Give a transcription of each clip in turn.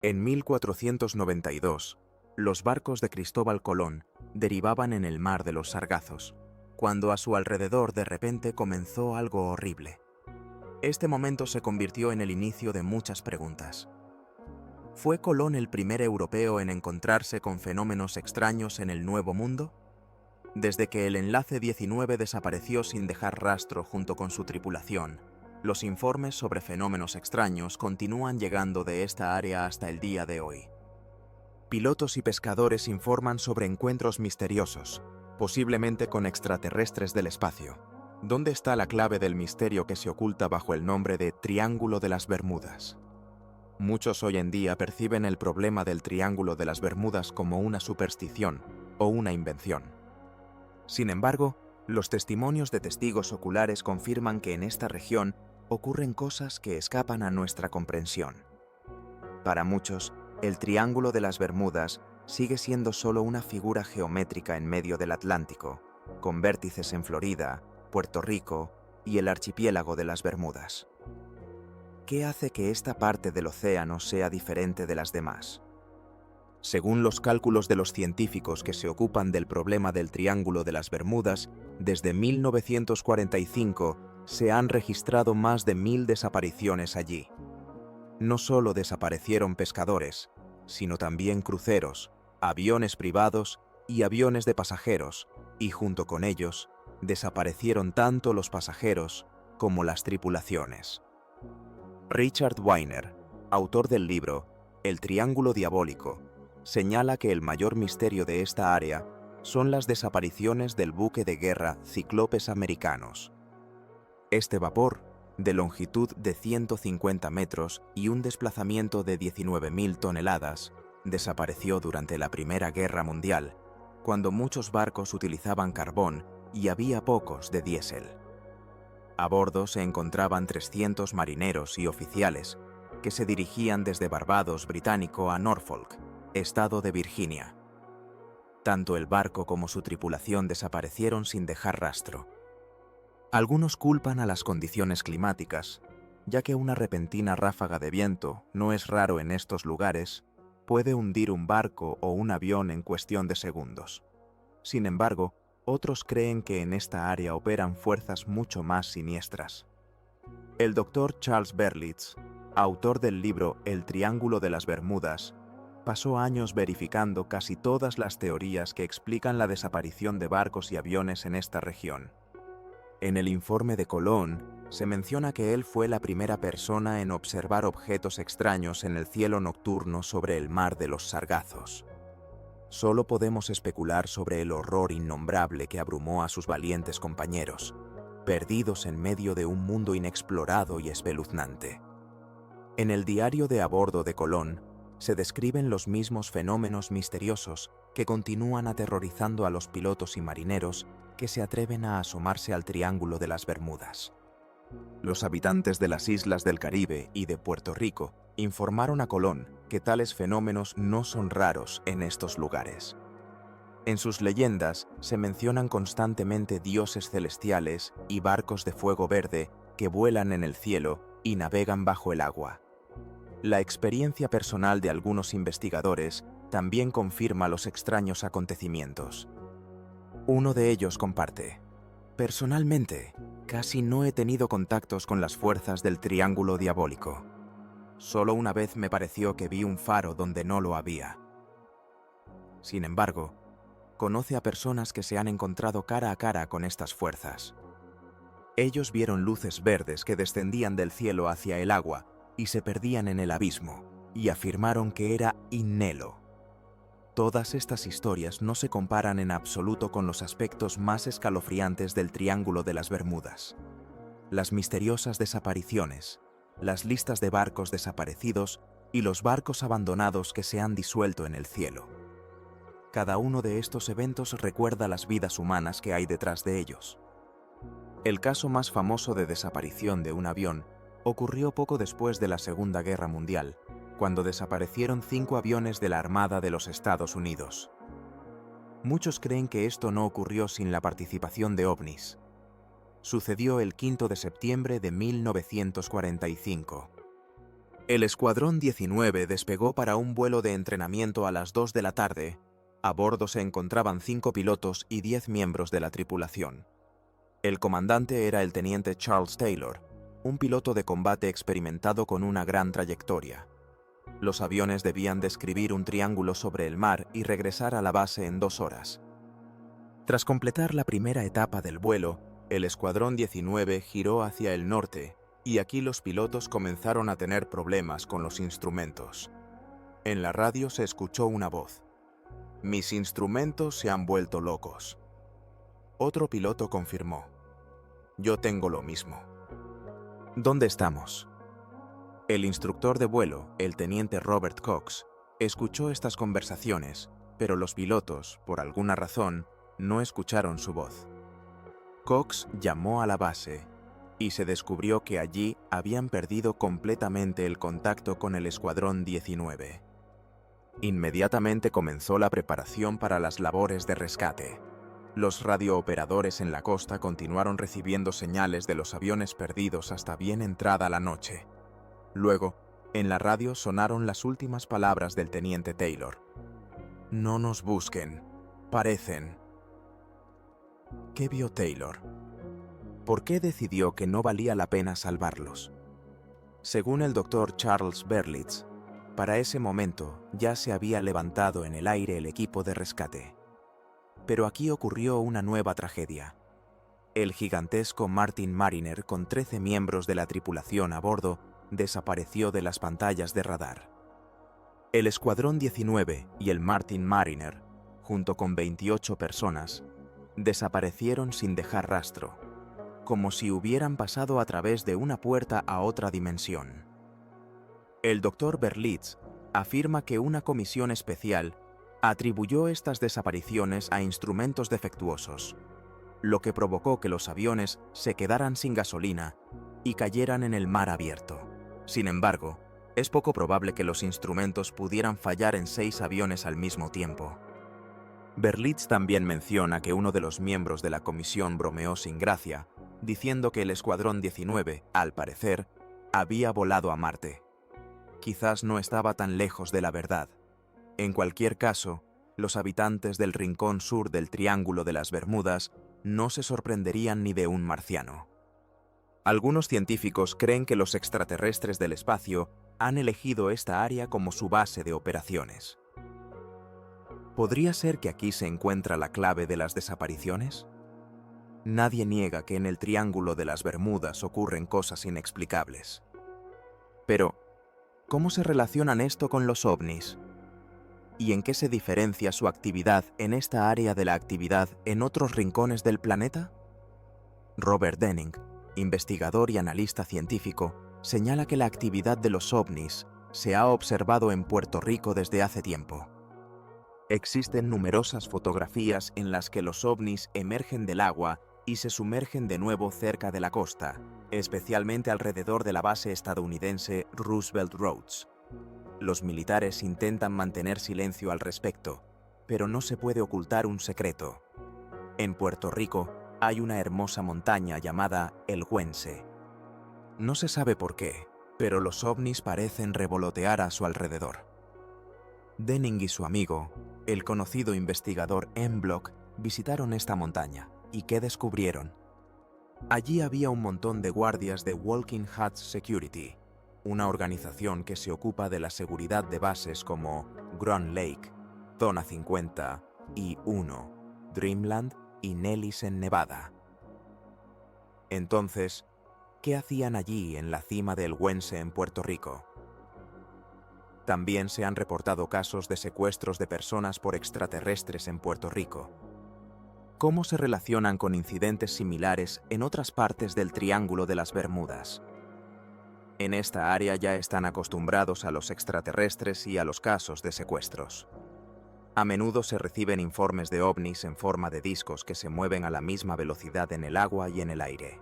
En 1492, los barcos de Cristóbal Colón derivaban en el mar de los Sargazos, cuando a su alrededor de repente comenzó algo horrible. Este momento se convirtió en el inicio de muchas preguntas. ¿Fue Colón el primer europeo en encontrarse con fenómenos extraños en el Nuevo Mundo? Desde que el Enlace 19 desapareció sin dejar rastro junto con su tripulación, los informes sobre fenómenos extraños continúan llegando de esta área hasta el día de hoy. Pilotos y pescadores informan sobre encuentros misteriosos, posiblemente con extraterrestres del espacio. ¿Dónde está la clave del misterio que se oculta bajo el nombre de Triángulo de las Bermudas? Muchos hoy en día perciben el problema del Triángulo de las Bermudas como una superstición o una invención. Sin embargo, los testimonios de testigos oculares confirman que en esta región ocurren cosas que escapan a nuestra comprensión. Para muchos, el Triángulo de las Bermudas sigue siendo solo una figura geométrica en medio del Atlántico, con vértices en Florida, Puerto Rico y el archipiélago de las Bermudas. ¿Qué hace que esta parte del océano sea diferente de las demás? Según los cálculos de los científicos que se ocupan del problema del Triángulo de las Bermudas, desde 1945 se han registrado más de 1000 desapariciones allí. No solo desaparecieron pescadores, sino también cruceros, aviones privados y aviones de pasajeros, y junto con ellos, desaparecieron tanto los pasajeros como las tripulaciones. Richard Weiner, autor del libro El Triángulo Diabólico, señala que el mayor misterio de esta área son las desapariciones del buque de guerra Ciclopes americanos. Este vapor, de longitud de 150 metros y un desplazamiento de 19.000 toneladas, desapareció durante la Primera Guerra Mundial, cuando muchos barcos utilizaban carbón y había pocos de diésel. A bordo se encontraban 300 marineros y oficiales que se dirigían desde Barbados británico a Norfolk, estado de Virginia. Tanto el barco como su tripulación desaparecieron sin dejar rastro. Algunos culpan a las condiciones climáticas, ya que una repentina ráfaga de viento, no es raro en estos lugares, puede hundir un barco o un avión en cuestión de segundos. Sin embargo, otros creen que en esta área operan fuerzas mucho más siniestras. El Dr. Charles Berlitz, autor del libro El Triángulo de las Bermudas, pasó años verificando casi todas las teorías que explican la desaparición de barcos y aviones en esta región. En el informe de Colón, se menciona que él fue la primera persona en observar objetos extraños en el cielo nocturno sobre el mar de los Sargazos. Solo podemos especular sobre el horror innombrable que abrumó a sus valientes compañeros, perdidos en medio de un mundo inexplorado y espeluznante. En el diario de a bordo de Colón, se describen los mismos fenómenos misteriosos que continúan aterrorizando a los pilotos y marineros que se atreven a asomarse al Triángulo de las Bermudas. Los habitantes de las islas del Caribe y de Puerto Rico informaron a Colón que tales fenómenos no son raros en estos lugares. En sus leyendas se mencionan constantemente dioses celestiales y barcos de fuego verde que vuelan en el cielo y navegan bajo el agua. La experiencia personal de algunos investigadores también confirma los extraños acontecimientos. Uno de ellos comparte: personalmente, casi no he tenido contactos con las fuerzas del Triángulo Diabólico. Solo una vez me pareció que vi un faro donde no lo había. Sin embargo, conoce a personas que se han encontrado cara a cara con estas fuerzas. Ellos vieron luces verdes que descendían del cielo hacia el agua y se perdían en el abismo, y afirmaron que era Innelo. Todas estas historias no se comparan en absoluto con los aspectos más escalofriantes del Triángulo de las Bermudas. Las misteriosas desapariciones, las listas de barcos desaparecidos y los barcos abandonados que se han disuelto en el cielo. Cada uno de estos eventos recuerda las vidas humanas que hay detrás de ellos. El caso más famoso de desaparición de un avión ocurrió poco después de la Segunda Guerra Mundial, cuando desaparecieron 5 aviones de la Armada de los Estados Unidos. Muchos creen que esto no ocurrió sin la participación de ovnis. Sucedió el 5 de septiembre de 1945. El Escuadrón 19 despegó para un vuelo de entrenamiento a las 2 de la tarde. A bordo se encontraban 5 pilotos y 10 miembros de la tripulación. El comandante era el teniente Charles Taylor, un piloto de combate experimentado con una gran trayectoria. Los aviones debían describir un triángulo sobre el mar y regresar a la base en 2 horas. Tras completar la primera etapa del vuelo, el Escuadrón 19 giró hacia el norte, y aquí los pilotos comenzaron a tener problemas con los instrumentos. En la radio se escuchó una voz. «Mis instrumentos se han vuelto locos». Otro piloto confirmó. «Yo tengo lo mismo». «¿Dónde estamos?». El instructor de vuelo, el teniente Robert Cox, escuchó estas conversaciones, pero los pilotos, por alguna razón, no escucharon su voz. Cox llamó a la base y se descubrió que allí habían perdido completamente el contacto con el Escuadrón 19. Inmediatamente comenzó la preparación para las labores de rescate. Los radiooperadores en la costa continuaron recibiendo señales de los aviones perdidos hasta bien entrada la noche. Luego, en la radio sonaron las últimas palabras del teniente Taylor. «No nos busquen. Parecen». ¿Qué vio Taylor? ¿Por qué decidió que no valía la pena salvarlos? Según el doctor Charles Berlitz, para ese momento ya se había levantado en el aire el equipo de rescate. Pero aquí ocurrió una nueva tragedia. El gigantesco Martin Mariner, con 13 miembros de la tripulación a bordo, desapareció de las pantallas de radar. El Escuadrón 19 y el Martin Mariner, junto con 28 personas, desaparecieron sin dejar rastro, como si hubieran pasado a través de una puerta a otra dimensión. El doctor Berlitz afirma que una comisión especial atribuyó estas desapariciones a instrumentos defectuosos, lo que provocó que los aviones se quedaran sin gasolina y cayeran en el mar abierto. Sin embargo, es poco probable que los instrumentos pudieran fallar en 6 aviones al mismo tiempo. Berlitz también menciona que uno de los miembros de la comisión bromeó sin gracia, diciendo que el Escuadrón 19, al parecer, había volado a Marte. Quizás no estaba tan lejos de la verdad. En cualquier caso, los habitantes del rincón sur del Triángulo de las Bermudas no se sorprenderían ni de un marciano. Algunos científicos creen que los extraterrestres del espacio han elegido esta área como su base de operaciones. ¿Podría ser que aquí se encuentra la clave de las desapariciones? Nadie niega que en el Triángulo de las Bermudas ocurren cosas inexplicables. Pero, ¿cómo se relacionan esto con los ovnis? ¿Y en qué se diferencia su actividad en esta área de la actividad en otros rincones del planeta? Robert Denning, investigador y analista científico, señala que la actividad de los ovnis se ha observado en Puerto Rico desde hace tiempo. Existen numerosas fotografías en las que los ovnis emergen del agua y se sumergen de nuevo cerca de la costa, especialmente alrededor de la base estadounidense Roosevelt Roads. Los militares intentan mantener silencio al respecto, pero no se puede ocultar un secreto. En Puerto Rico hay una hermosa montaña llamada El Güense. No se sabe por qué, pero los ovnis parecen revolotear a su alrededor. Denning y su amigo, el conocido investigador M. Block, visitaron esta montaña. ¿Y qué descubrieron? Allí había un montón de guardias de Walking Huts Security, una organización que se ocupa de la seguridad de bases como Grand Lake, Zona 50, I-1, Dreamland y Nellis en Nevada. Entonces, ¿qué hacían allí en la cima del Güense en Puerto Rico? También se han reportado casos de secuestros de personas por extraterrestres en Puerto Rico. ¿Cómo se relacionan con incidentes similares en otras partes del Triángulo de las Bermudas? En esta área ya están acostumbrados a los extraterrestres y a los casos de secuestros. A menudo se reciben informes de ovnis en forma de discos que se mueven a la misma velocidad en el agua y en el aire.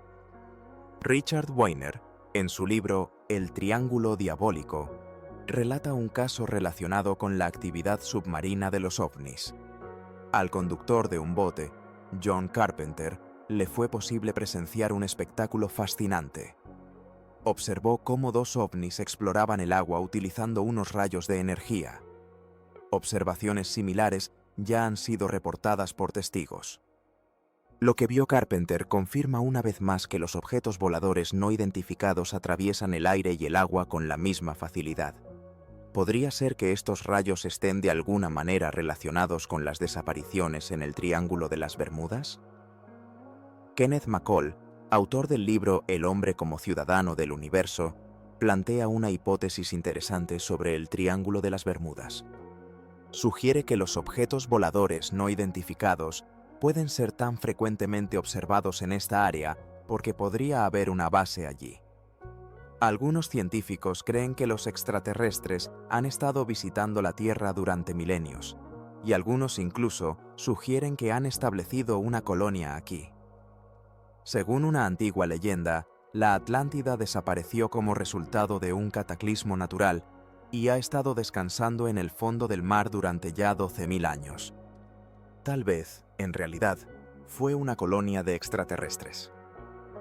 Richard Weiner, en su libro El Triángulo Diabólico, relata un caso relacionado con la actividad submarina de los ovnis. Al conductor de un bote, John Carpenter, le fue posible presenciar un espectáculo fascinante. observó cómo dos ovnis exploraban el agua utilizando unos rayos de energía. Observaciones similares ya han sido reportadas por testigos. Lo que vio Carpenter confirma una vez más que los objetos voladores no identificados atraviesan el aire y el agua con la misma facilidad. ¿Podría ser que estos rayos estén de alguna manera relacionados con las desapariciones en el Triángulo de las Bermudas? Kenneth McCall, autor del libro El hombre como ciudadano del universo, plantea una hipótesis interesante sobre el Triángulo de las Bermudas. Sugiere que los objetos voladores no identificados pueden ser tan frecuentemente observados en esta área porque podría haber una base allí. Algunos científicos creen que los extraterrestres han estado visitando la Tierra durante milenios, y algunos incluso sugieren que han establecido una colonia aquí. Según una antigua leyenda, la Atlántida desapareció como resultado de un cataclismo natural y ha estado descansando en el fondo del mar durante ya 12.000 años. Tal vez, en realidad, fue una colonia de extraterrestres.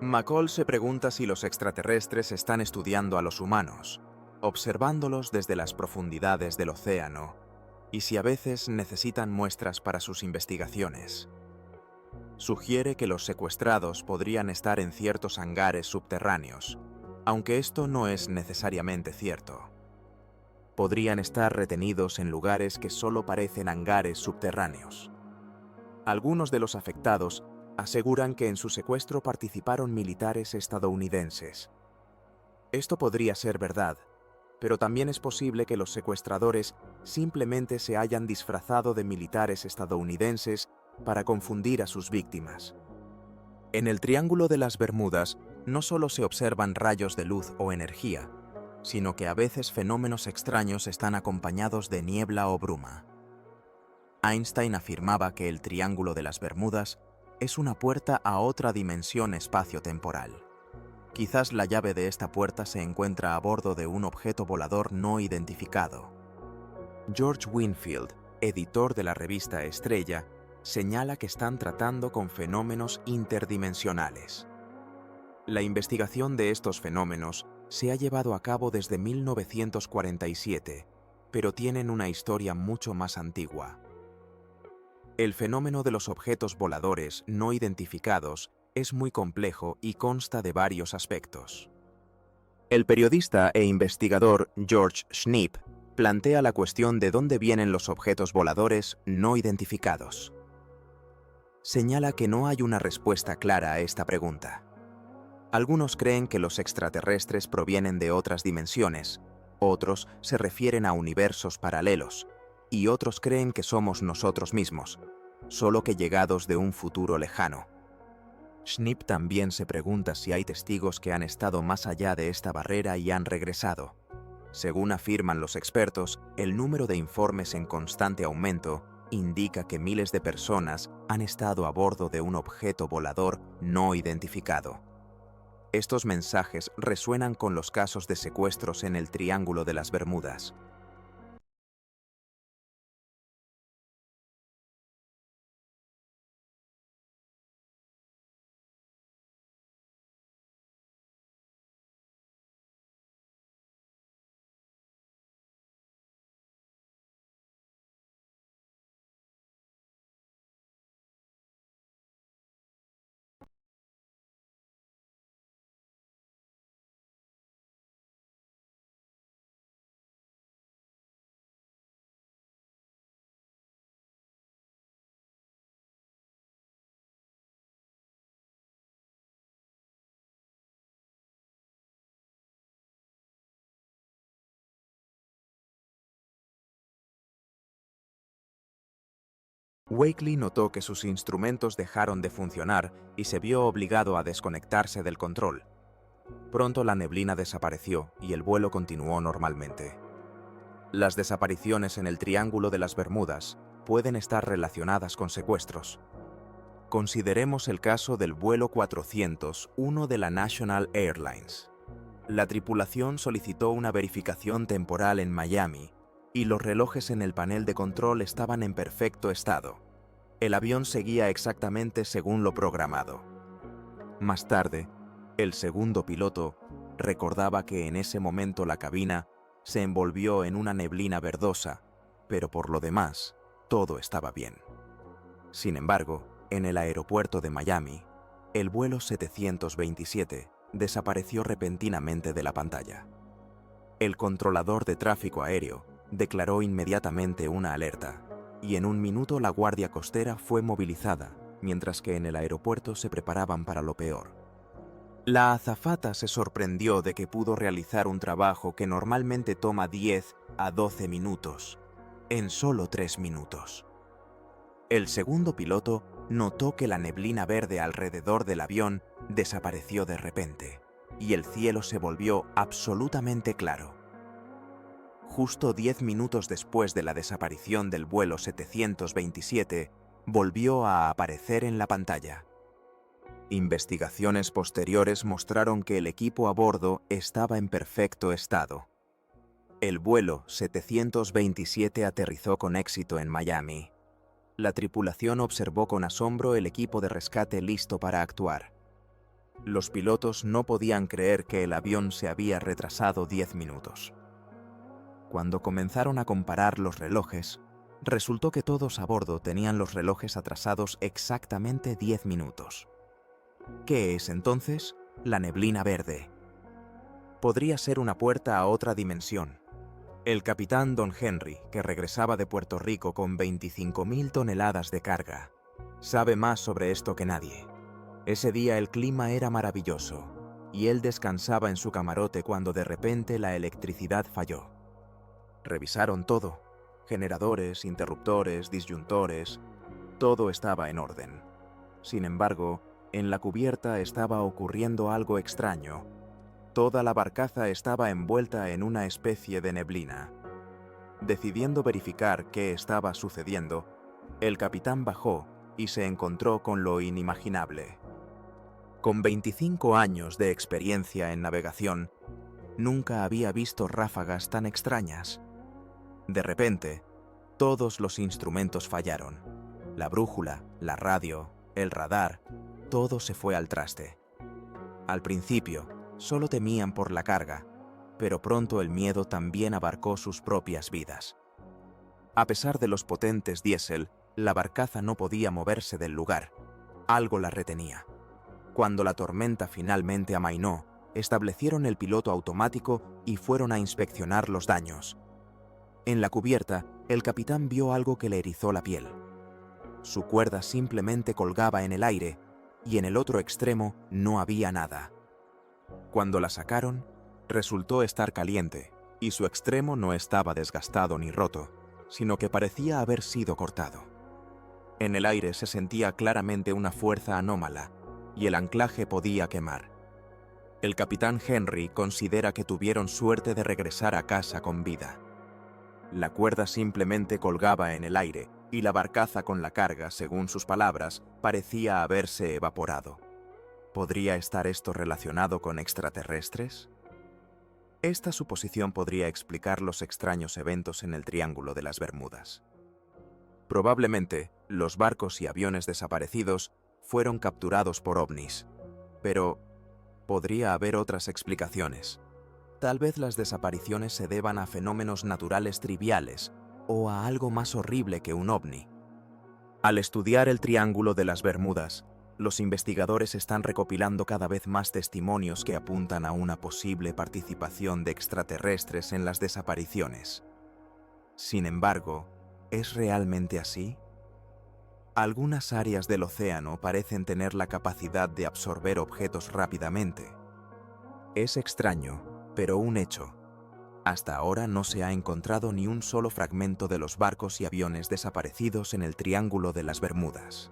McCall se pregunta si los extraterrestres están estudiando a los humanos, observándolos desde las profundidades del océano, y si a veces necesitan muestras para sus investigaciones. Sugiere que los secuestrados podrían estar en ciertos hangares subterráneos, aunque esto no es necesariamente cierto. Podrían estar retenidos en lugares que solo parecen hangares subterráneos. Algunos de los afectados aseguran que en su secuestro participaron militares estadounidenses. Esto podría ser verdad, pero también es posible que los secuestradores simplemente se hayan disfrazado de militares estadounidenses para confundir a sus víctimas. En el Triángulo de las Bermudas no solo se observan rayos de luz o energía, sino que a veces fenómenos extraños están acompañados de niebla o bruma. Einstein afirmaba que el Triángulo de las Bermudas es una puerta a otra dimensión espacio-temporal. Quizás la llave de esta puerta se encuentra a bordo de un objeto volador no identificado. George Winfield, editor de la revista Estrella, señala que están tratando con fenómenos interdimensionales. La investigación de estos fenómenos se ha llevado a cabo desde 1947, pero tienen una historia mucho más antigua. El fenómeno de los objetos voladores no identificados es muy complejo y consta de varios aspectos. El periodista e investigador George Schnipp plantea la cuestión de dónde vienen los objetos voladores no identificados. Señala que no hay una respuesta clara a esta pregunta. Algunos creen que los extraterrestres provienen de otras dimensiones, otros se refieren a universos paralelos, y otros creen que somos nosotros mismos, solo que llegados de un futuro lejano. Schnipp también se pregunta si hay testigos que han estado más allá de esta barrera y han regresado. Según afirman los expertos, el número de informes en constante aumento indica que miles de personas han estado a bordo de un objeto volador no identificado. Estos mensajes resuenan con los casos de secuestros en el Triángulo de las Bermudas. Wakely notó que sus instrumentos dejaron de funcionar y se vio obligado a desconectarse del control. Pronto la neblina desapareció y el vuelo continuó normalmente. Las desapariciones en el Triángulo de las Bermudas pueden estar relacionadas con secuestros. Consideremos el caso del vuelo 401 de la National Airlines. La tripulación solicitó una verificación temporal en Miami y los relojes en el panel de control estaban en perfecto estado. El avión seguía exactamente según lo programado. Más tarde, el segundo piloto Recordaba que en ese momento la cabina se envolvió en una neblina verdosa, pero por lo demás, todo estaba bien. Sin embargo, en el aeropuerto de Miami, el vuelo 727 desapareció repentinamente de la pantalla. El controlador de tráfico aéreo declaró inmediatamente una alerta, y en un minuto la Guardia Costera fue movilizada, mientras que en el aeropuerto se preparaban para lo peor. La azafata se sorprendió de que pudo realizar un trabajo que normalmente toma 10 a 12 minutos, en solo 3 minutos. El segundo piloto notó que la neblina verde alrededor del avión desapareció de repente, y el cielo se volvió absolutamente claro. Justo 10 minutos después de la desaparición del vuelo 727, volvió a aparecer en la pantalla. Investigaciones posteriores mostraron que el equipo a bordo estaba en perfecto estado. El vuelo 727 aterrizó con éxito en Miami. La tripulación observó con asombro el equipo de rescate listo para actuar. Los pilotos no podían creer que el avión se había retrasado 10 minutos. Cuando comenzaron a comparar los relojes, resultó que todos a bordo tenían los relojes atrasados exactamente 10 minutos. ¿Qué es entonces la neblina verde? Podría ser una puerta a otra dimensión. El capitán Don Henry, que regresaba de Puerto Rico con 25.000 toneladas de carga, sabe más sobre esto que nadie. Ese día el clima era maravilloso, y él descansaba en su camarote cuando de repente la electricidad falló. Revisaron todo: generadores, interruptores, disyuntores, todo estaba en orden. Sin embargo, en la cubierta estaba ocurriendo algo extraño. Toda la barcaza estaba envuelta en una especie de neblina. Decidiendo verificar qué estaba sucediendo, el capitán bajó y se encontró con lo inimaginable. Con 25 años de experiencia en navegación, nunca había visto ráfagas tan extrañas. De repente, todos los instrumentos fallaron. La brújula, la radio, el radar, todo se fue al traste. Al principio, solo temían por la carga, pero pronto el miedo también abarcó sus propias vidas. A pesar de los potentes diésel, la barcaza no podía moverse del lugar. Algo la retenía. Cuando la tormenta finalmente amainó, establecieron el piloto automático y fueron a inspeccionar los daños. En la cubierta, el capitán vio algo que le erizó la piel. Su cuerda simplemente colgaba en el aire, y en el otro extremo no había nada. Cuando la sacaron, resultó estar caliente, y su extremo no estaba desgastado ni roto, sino que parecía haber sido cortado. En el aire se sentía claramente una fuerza anómala, y el anclaje podía quemar. El capitán Henry considera que tuvieron suerte de regresar a casa con vida. La cuerda simplemente colgaba en el aire, y la barcaza con la carga, según sus palabras, parecía haberse evaporado. ¿Podría estar esto relacionado con extraterrestres? Esta suposición podría explicar los extraños eventos en el Triángulo de las Bermudas. Probablemente, los barcos y aviones desaparecidos fueron capturados por ovnis, pero podría haber otras explicaciones. Tal vez las desapariciones se deban a fenómenos naturales triviales o a algo más horrible que un ovni. Al estudiar el Triángulo de las Bermudas, los investigadores están recopilando cada vez más testimonios que apuntan a una posible participación de extraterrestres en las desapariciones. Sin embargo, ¿es realmente así? Algunas áreas del océano parecen tener la capacidad de absorber objetos rápidamente. Es extraño, pero un hecho. Hasta ahora no se ha encontrado ni un solo fragmento de los barcos y aviones desaparecidos en el Triángulo de las Bermudas.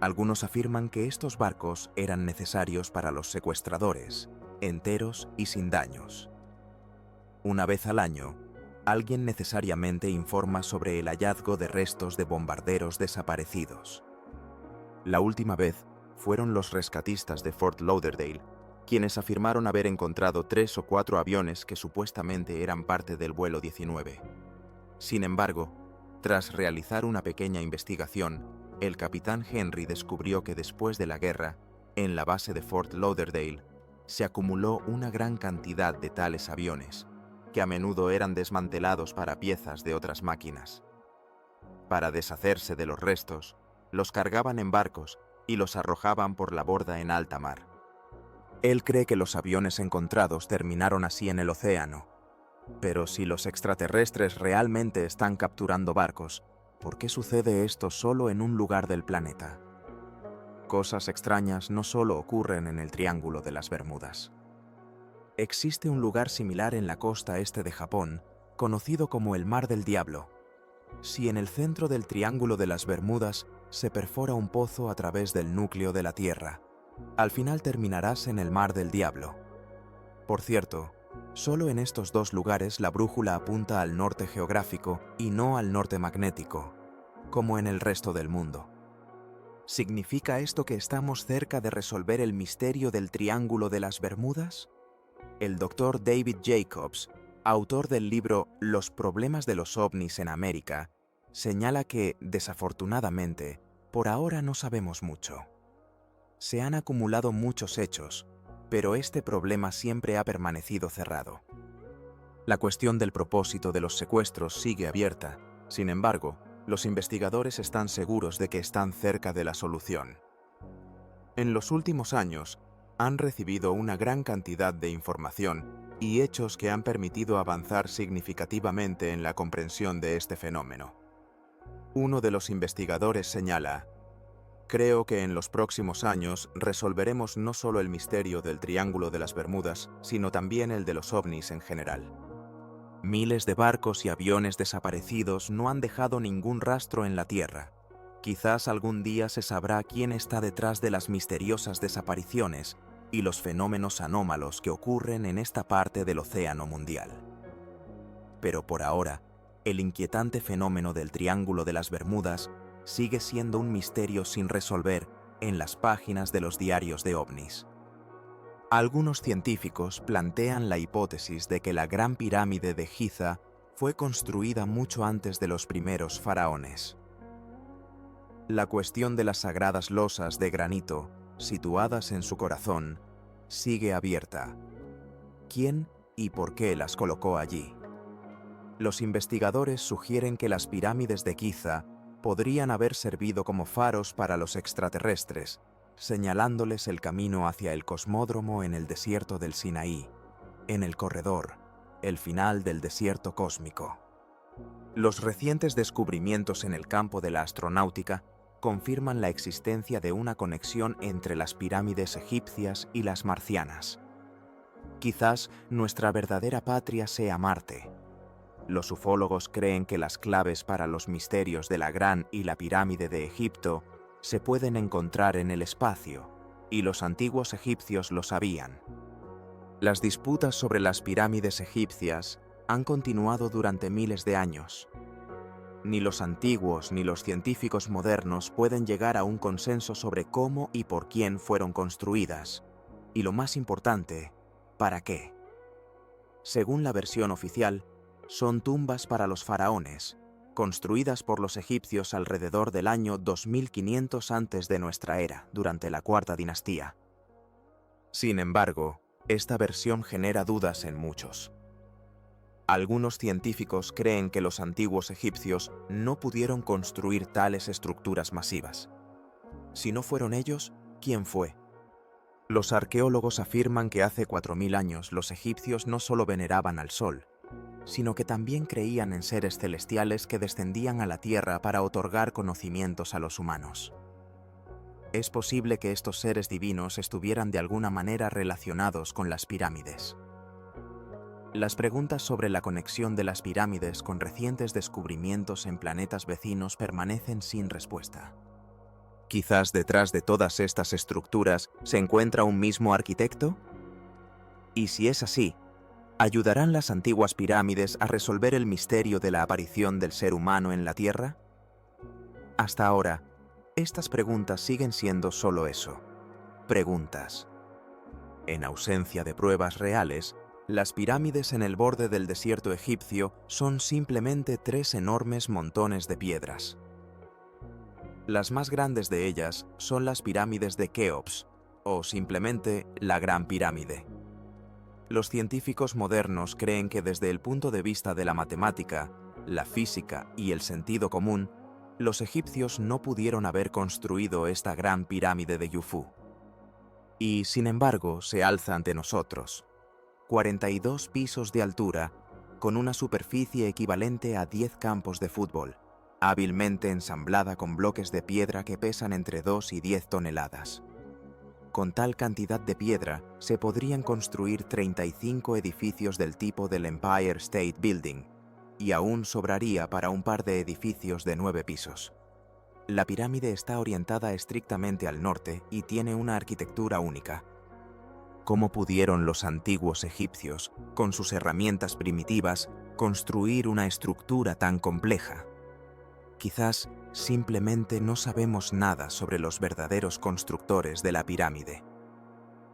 Algunos afirman que estos barcos eran necesarios para los secuestradores, enteros y sin daños. Una vez al año, alguien necesariamente informa sobre el hallazgo de restos de bombarderos desaparecidos. La última vez fueron los rescatistas de Fort Lauderdale, quienes afirmaron haber encontrado 3 o 4 aviones que supuestamente eran parte del vuelo 19. Sin embargo, tras realizar una pequeña investigación, el capitán Henry descubrió que después de la guerra, en la base de Fort Lauderdale, se acumuló una gran cantidad de tales aviones, que a menudo eran desmantelados para piezas de otras máquinas. Para deshacerse de los restos, los cargaban en barcos y los arrojaban por la borda en alta mar. Él cree que los aviones encontrados terminaron así en el océano. Pero si los extraterrestres realmente están capturando barcos, ¿por qué sucede esto solo en un lugar del planeta? Cosas extrañas no solo ocurren en el Triángulo de las Bermudas. Existe un lugar similar en la costa este de Japón, conocido como el Mar del Diablo. Si en el centro del Triángulo de las Bermudas se perfora un pozo a través del núcleo de la Tierra, al final terminarás en el Mar del Diablo. Por cierto, solo en estos dos lugares la brújula apunta al norte geográfico y no al norte magnético, como en el resto del mundo. ¿Significa esto que estamos cerca de resolver el misterio del Triángulo de las Bermudas? El Dr. David Jacobs, autor del libro Los problemas de los ovnis en América, señala que, desafortunadamente, por ahora no sabemos mucho. Se han acumulado muchos hechos, pero este problema siempre ha permanecido cerrado. La cuestión del propósito de los secuestros sigue abierta. Sin embargo, los investigadores están seguros de que están cerca de la solución. En los últimos años, han recibido una gran cantidad de información y hechos que han permitido avanzar significativamente en la comprensión de este fenómeno. Uno de los investigadores señala: creo que en los próximos años resolveremos no solo el misterio del Triángulo de las Bermudas, sino también el de los ovnis en general. Miles de barcos y aviones desaparecidos no han dejado ningún rastro en la Tierra. Quizás algún día se sabrá quién está detrás de las misteriosas desapariciones y los fenómenos anómalos que ocurren en esta parte del océano mundial. Pero por ahora, el inquietante fenómeno del Triángulo de las Bermudas sigue siendo un misterio sin resolver en las páginas de los diarios de ovnis. Algunos científicos plantean la hipótesis de que la Gran Pirámide de Giza fue construida mucho antes de los primeros faraones. La cuestión de las sagradas losas de granito, situadas en su corazón, sigue abierta. ¿Quién y por qué las colocó allí? Los investigadores sugieren que las pirámides de Giza podrían haber servido como faros para los extraterrestres, señalándoles el camino hacia el cosmódromo en el desierto del Sinaí, en el corredor, el final del desierto cósmico. Los recientes descubrimientos en el campo de la astronáutica confirman la existencia de una conexión entre las pirámides egipcias y las marcianas. Quizás nuestra verdadera patria sea Marte. Los ufólogos creen que las claves para los misterios de la Gran y la Pirámide de Egipto se pueden encontrar en el espacio, y los antiguos egipcios lo sabían. Las disputas sobre las pirámides egipcias han continuado durante miles de años. Ni los antiguos ni los científicos modernos pueden llegar a un consenso sobre cómo y por quién fueron construidas, y lo más importante, ¿para qué? Según la versión oficial, son tumbas para los faraones, construidas por los egipcios alrededor del año 2500 antes de nuestra era, durante la Cuarta Dinastía. Sin embargo, esta versión genera dudas en muchos. Algunos científicos creen que los antiguos egipcios no pudieron construir tales estructuras masivas. Si no fueron ellos, ¿quién fue? Los arqueólogos afirman que hace 4000 años los egipcios no solo veneraban al sol, sino que también creían en seres celestiales que descendían a la tierra para otorgar conocimientos a los humanos. Es posible que estos seres divinos estuvieran de alguna manera relacionados con las pirámides. Las preguntas sobre la conexión de las pirámides con recientes descubrimientos en planetas vecinos permanecen sin respuesta. ¿Quizás detrás de todas estas estructuras se encuentra un mismo arquitecto? Y si es así, ¿ayudarán las antiguas pirámides a resolver el misterio de la aparición del ser humano en la Tierra? Hasta ahora, estas preguntas siguen siendo solo eso, preguntas. En ausencia de pruebas reales, las pirámides en el borde del desierto egipcio son simplemente 3 enormes montones de piedras. Las más grandes de ellas son las pirámides de Keops, o simplemente la Gran Pirámide. Los científicos modernos creen que desde el punto de vista de la matemática, la física y el sentido común, los egipcios no pudieron haber construido esta Gran Pirámide de Yufu. Y, sin embargo, se alza ante nosotros. 42 pisos de altura, con una superficie equivalente a 10 campos de fútbol, hábilmente ensamblada con bloques de piedra que pesan entre 2 y 10 toneladas. Con tal cantidad de piedra, se podrían construir 35 edificios del tipo del Empire State Building, y aún sobraría para un par de edificios de 9 pisos. La pirámide está orientada estrictamente al norte y tiene una arquitectura única. ¿Cómo pudieron los antiguos egipcios, con sus herramientas primitivas, construir una estructura tan compleja? Quizás simplemente no sabemos nada sobre los verdaderos constructores de la pirámide.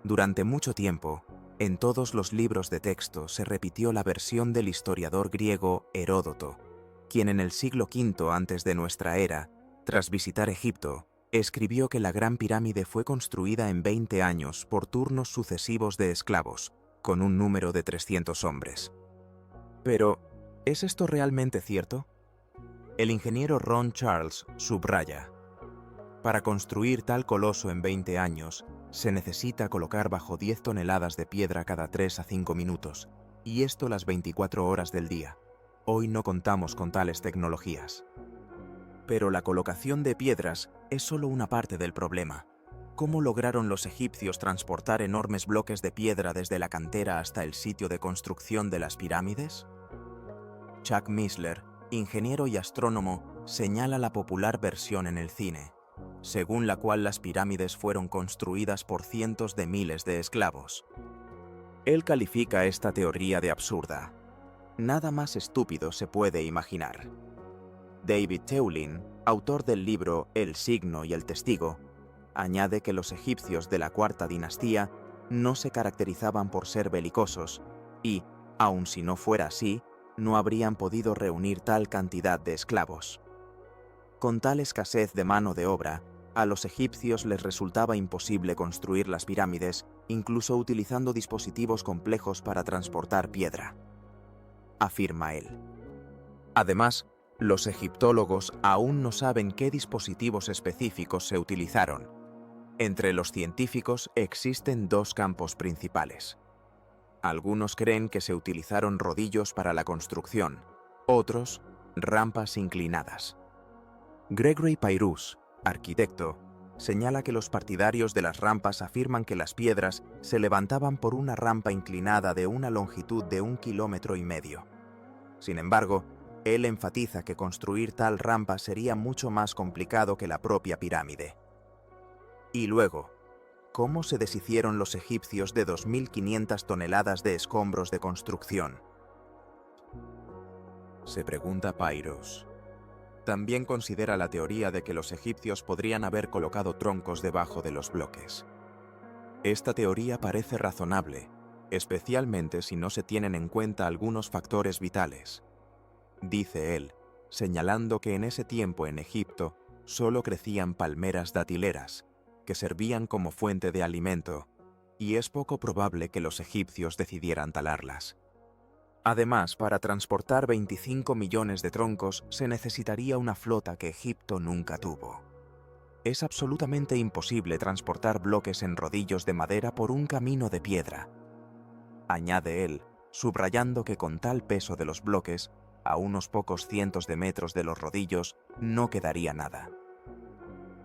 Durante mucho tiempo, en todos los libros de texto se repitió la versión del historiador griego Heródoto, quien en el siglo V antes de nuestra era, tras visitar Egipto, escribió que la Gran Pirámide fue construida en 20 años por turnos sucesivos de esclavos, con un número de 300 hombres. Pero, ¿es esto realmente cierto? El ingeniero Ron Charles subraya: para construir tal coloso en 20 años, se necesita colocar bajo 10 toneladas de piedra cada 3 a 5 minutos, y esto las 24 horas del día. Hoy no contamos con tales tecnologías. Pero la colocación de piedras es solo una parte del problema. ¿Cómo lograron los egipcios transportar enormes bloques de piedra desde la cantera hasta el sitio de construcción de las pirámides? Chuck Missler, ingeniero y astrónomo, señala la popular versión en el cine, según la cual las pirámides fueron construidas por cientos de miles de esclavos. Él califica esta teoría de absurda. Nada más estúpido se puede imaginar. David Teulin, autor del libro El signo y el testigo, añade que los egipcios de la cuarta dinastía no se caracterizaban por ser belicosos y, aun si no fuera así, no habrían podido reunir tal cantidad de esclavos. Con tal escasez de mano de obra, a los egipcios les resultaba imposible construir las pirámides, incluso utilizando dispositivos complejos para transportar piedra, afirma él. Además, los egiptólogos aún no saben qué dispositivos específicos se utilizaron. Entre los científicos existen dos campos principales. Algunos creen que se utilizaron rodillos para la construcción, otros, rampas inclinadas. Gregory Pyrrhus, arquitecto, señala que los partidarios de las rampas afirman que las piedras se levantaban por una rampa inclinada de una longitud de 1,5 kilómetros. Sin embargo, él enfatiza que construir tal rampa sería mucho más complicado que la propia pirámide. Y luego, ¿cómo se deshicieron los egipcios de 2.500 toneladas de escombros de construcción? Se pregunta Pyrrhus. También considera la teoría de que los egipcios podrían haber colocado troncos debajo de los bloques. Esta teoría parece razonable, especialmente si no se tienen en cuenta algunos factores vitales. Dice él, señalando que en ese tiempo en Egipto solo crecían palmeras datileras, que servían como fuente de alimento, y es poco probable que los egipcios decidieran talarlas. Además, para transportar 25 millones de troncos se necesitaría una flota que Egipto nunca tuvo. Es absolutamente imposible transportar bloques en rodillos de madera por un camino de piedra, añade él, subrayando que con tal peso de los bloques, a unos pocos cientos de metros de los rodillos, no quedaría nada.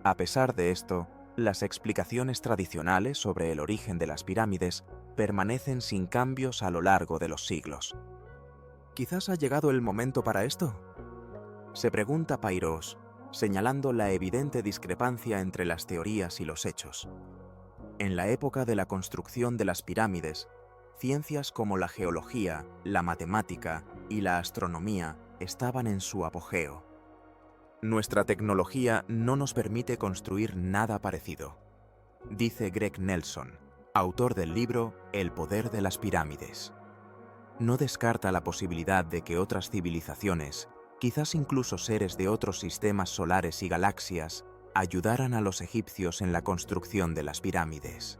A pesar de esto, las explicaciones tradicionales sobre el origen de las pirámides permanecen sin cambios a lo largo de los siglos. ¿Quizás ha llegado el momento para esto?, se pregunta Pyrrhus, señalando la evidente discrepancia entre las teorías y los hechos. En la época de la construcción de las pirámides, ciencias como la geología, la matemática y la astronomía estaban en su apogeo. Nuestra tecnología no nos permite construir nada parecido, dice Greg Nelson, autor del libro El poder de las pirámides. No descarta la posibilidad de que otras civilizaciones, quizás incluso seres de otros sistemas solares y galaxias, ayudaran a los egipcios en la construcción de las pirámides.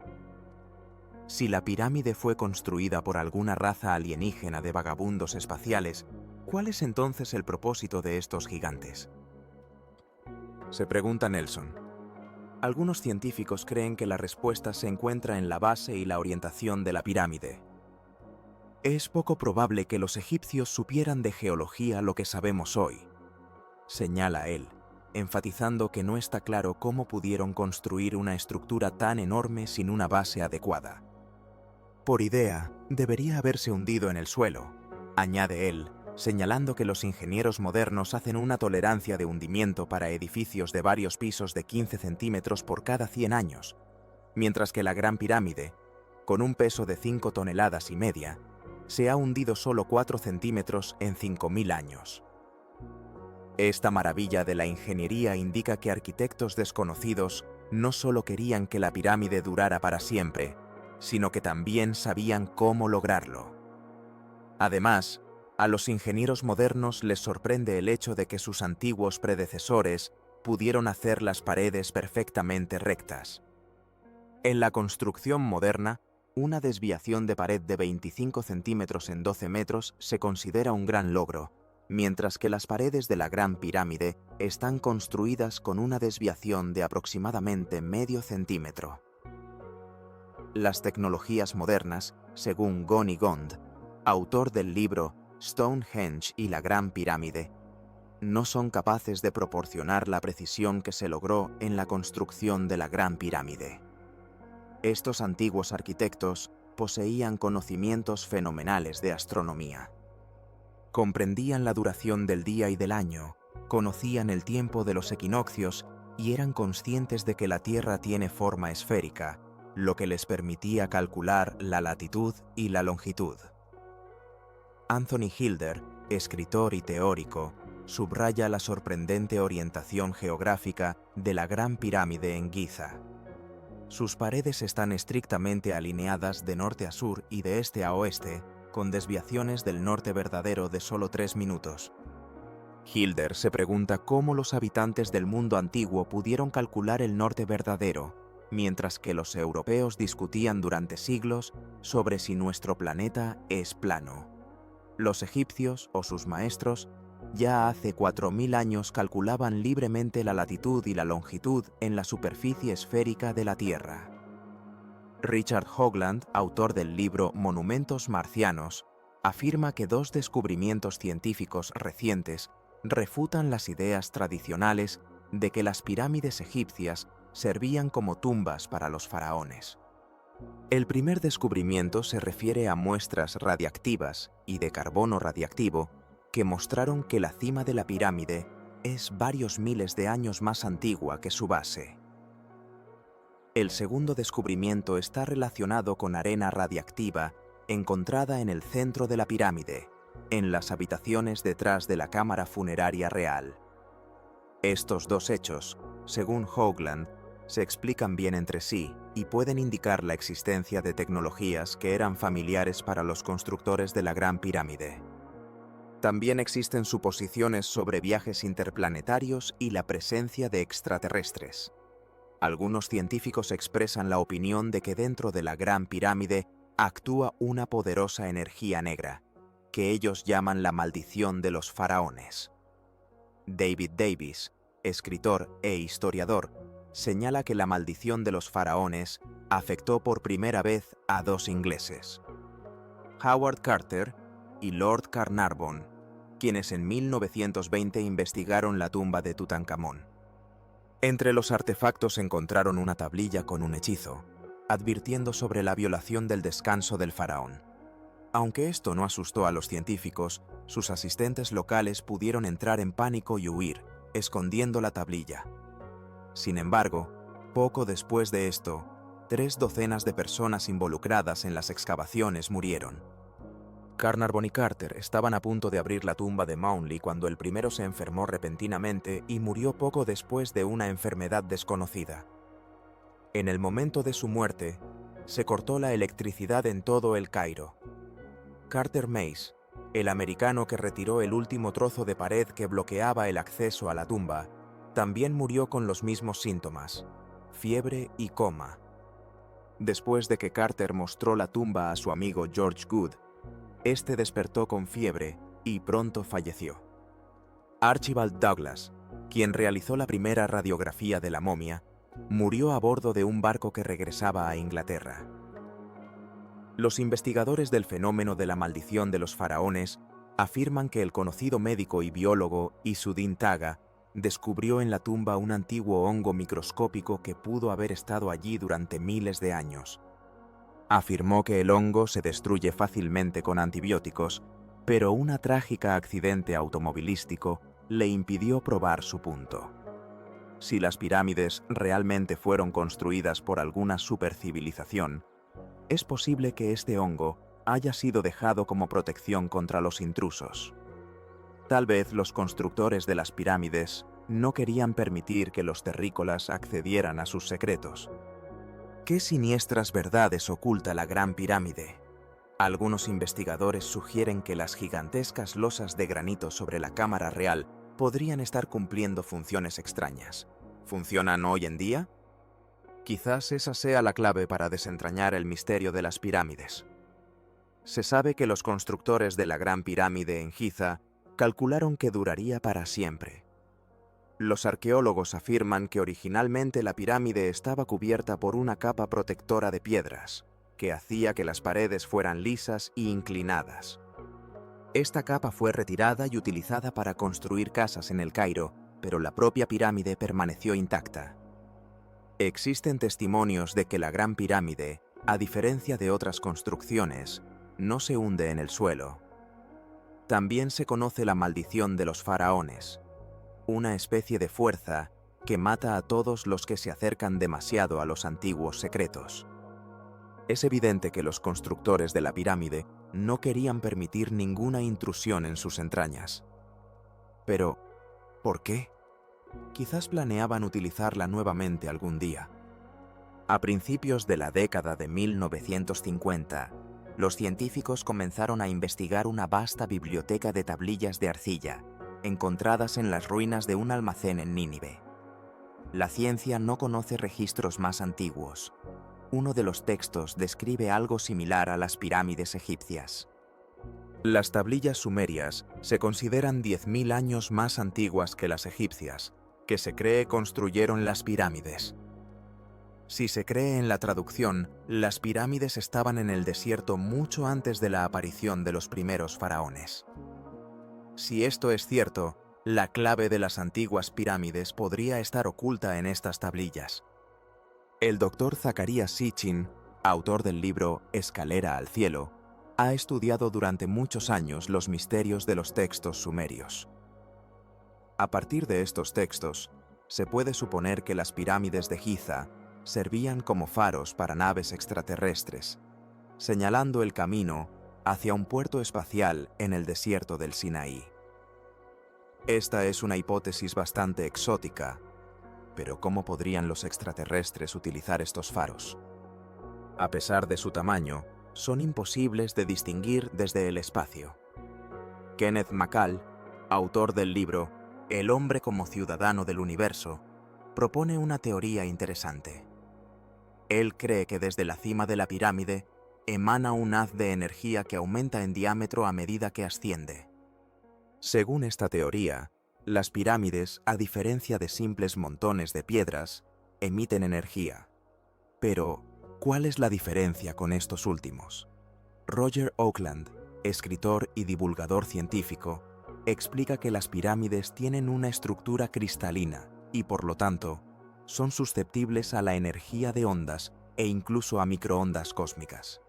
Si la pirámide fue construida por alguna raza alienígena de vagabundos espaciales, ¿cuál es entonces el propósito de estos gigantes? Se pregunta Nelson. Algunos científicos creen que la respuesta se encuentra en la base y la orientación de la pirámide. Es poco probable que los egipcios supieran de geología lo que sabemos hoy, señala él, enfatizando que no está claro cómo pudieron construir una estructura tan enorme sin una base adecuada. Por idea, debería haberse hundido en el suelo, añade él, señalando que los ingenieros modernos hacen una tolerancia de hundimiento para edificios de varios pisos de 15 centímetros por cada 100 años, mientras que la Gran Pirámide, con un peso de 5,5 toneladas, se ha hundido solo 4 centímetros en 5.000 años. Esta maravilla de la ingeniería indica que arquitectos desconocidos no solo querían que la pirámide durara para siempre, sino que también sabían cómo lograrlo. Además, a los ingenieros modernos les sorprende el hecho de que sus antiguos predecesores pudieron hacer las paredes perfectamente rectas. En la construcción moderna, una desviación de pared de 25 centímetros en 12 metros se considera un gran logro, mientras que las paredes de la Gran Pirámide están construidas con una desviación de aproximadamente medio centímetro. Las tecnologías modernas, según Goni Gond, autor del libro Stonehenge y la Gran Pirámide, no son capaces de proporcionar la precisión que se logró en la construcción de la Gran Pirámide. Estos antiguos arquitectos poseían conocimientos fenomenales de astronomía. Comprendían la duración del día y del año, conocían el tiempo de los equinoccios y eran conscientes de que la Tierra tiene forma esférica, lo que les permitía calcular la latitud y la longitud. Anthony Hilder, escritor y teórico, subraya la sorprendente orientación geográfica de la Gran Pirámide en Giza. Sus paredes están estrictamente alineadas de norte a sur y de este a oeste, con desviaciones del norte verdadero de solo 3 minutos. Hilder se pregunta cómo los habitantes del mundo antiguo pudieron calcular el norte verdadero, mientras que los europeos discutían durante siglos sobre si nuestro planeta es plano. Los egipcios, o sus maestros, ya hace 4.000 años calculaban libremente la latitud y la longitud en la superficie esférica de la Tierra. Richard Hoagland, autor del libro Monumentos marcianos, afirma que 2 descubrimientos científicos recientes refutan las ideas tradicionales de que las pirámides egipcias servían como tumbas para los faraones. El primer descubrimiento se refiere a muestras radiactivas y de carbono radiactivo que mostraron que la cima de la pirámide es varios miles de años más antigua que su base. El segundo descubrimiento está relacionado con arena radiactiva encontrada en el centro de la pirámide, en las habitaciones detrás de la cámara funeraria real. Estos 2 hechos, según Hoagland, se explican bien entre sí y pueden indicar la existencia de tecnologías que eran familiares para los constructores de la Gran Pirámide. También existen suposiciones sobre viajes interplanetarios y la presencia de extraterrestres. Algunos científicos expresan la opinión de que dentro de la Gran Pirámide actúa una poderosa energía negra, que ellos llaman la maldición de los faraones. David Davis, escritor e historiador, señala que la maldición de los faraones afectó por primera vez a 2 ingleses, Howard Carter y Lord Carnarvon, quienes en 1920 investigaron la tumba de Tutankamón. Entre los artefactos encontraron una tablilla con un hechizo, advirtiendo sobre la violación del descanso del faraón. Aunque esto no asustó a los científicos, sus asistentes locales pudieron entrar en pánico y huir, escondiendo la tablilla. Sin embargo, poco después de esto, 3 docenas de personas involucradas en las excavaciones murieron. Carnarvon y Carter estaban a punto de abrir la tumba de Mauldin cuando el primero se enfermó repentinamente y murió poco después de una enfermedad desconocida. En el momento de su muerte, se cortó la electricidad en todo El Cairo. Carter Mays, el americano que retiró el último trozo de pared que bloqueaba el acceso a la tumba, También murió con los mismos síntomas, fiebre y coma. Después de que Carter mostró la tumba a su amigo George Good, este despertó con fiebre y pronto falleció. Archibald Douglas, quien realizó la primera radiografía de la momia, murió a bordo de un barco que regresaba a Inglaterra. Los investigadores del fenómeno de la maldición de los faraones afirman que el conocido médico y biólogo Izudin Taga descubrió en la tumba un antiguo hongo microscópico que pudo haber estado allí durante miles de años. Afirmó que el hongo se destruye fácilmente con antibióticos, pero un trágico accidente automovilístico le impidió probar su punto. Si las pirámides realmente fueron construidas por alguna supercivilización, es posible que este hongo haya sido dejado como protección contra los intrusos. Tal vez los constructores de las pirámides no querían permitir que los terrícolas accedieran a sus secretos. ¿Qué siniestras verdades oculta la Gran Pirámide? Algunos investigadores sugieren que las gigantescas losas de granito sobre la Cámara Real podrían estar cumpliendo funciones extrañas. ¿Funcionan hoy en día? Quizás esa sea la clave para desentrañar el misterio de las pirámides. Se sabe que los constructores de la Gran Pirámide en Giza calcularon que duraría para siempre. Los arqueólogos afirman que originalmente la pirámide estaba cubierta por una capa protectora de piedras, que hacía que las paredes fueran lisas y inclinadas. Esta capa fue retirada y utilizada para construir casas en el Cairo, pero la propia pirámide permaneció intacta. Existen testimonios de que la Gran Pirámide, a diferencia de otras construcciones, no se hunde en el suelo. También se conoce la maldición de los faraones, una especie de fuerza que mata a todos los que se acercan demasiado a los antiguos secretos. Es evidente que los constructores de la pirámide no querían permitir ninguna intrusión en sus entrañas. Pero, ¿por qué? Quizás planeaban utilizarla nuevamente algún día. A principios de la década de 1950, los científicos comenzaron a investigar una vasta biblioteca de tablillas de arcilla, encontradas en las ruinas de un almacén en Nínive. La ciencia no conoce registros más antiguos. Uno de los textos describe algo similar a las pirámides egipcias. Las tablillas sumerias se consideran 10.000 años más antiguas que las egipcias, que se cree construyeron las pirámides. Si se cree en la traducción, las pirámides estaban en el desierto mucho antes de la aparición de los primeros faraones. Si esto es cierto, la clave de las antiguas pirámides podría estar oculta en estas tablillas. El doctor Zecharia Sitchin, autor del libro Escalera al cielo, ha estudiado durante muchos años los misterios de los textos sumerios. A partir de estos textos, se puede suponer que las pirámides de Giza servían como faros para naves extraterrestres, señalando el camino hacia un puerto espacial en el desierto del Sinaí. Esta es una hipótesis bastante exótica, pero ¿cómo podrían los extraterrestres utilizar estos faros? A pesar de su tamaño, son imposibles de distinguir desde el espacio. Kenneth McCall, autor del libro El hombre como ciudadano del universo, propone una teoría interesante. Él cree que desde la cima de la pirámide emana un haz de energía que aumenta en diámetro a medida que asciende. Según esta teoría, las pirámides, a diferencia de simples montones de piedras, emiten energía. Pero, ¿cuál es la diferencia con estos últimos? Roger Oakland, escritor y divulgador científico, explica que las pirámides tienen una estructura cristalina y, por lo tanto, son susceptibles a la energía de ondas e incluso a microondas cósmicas.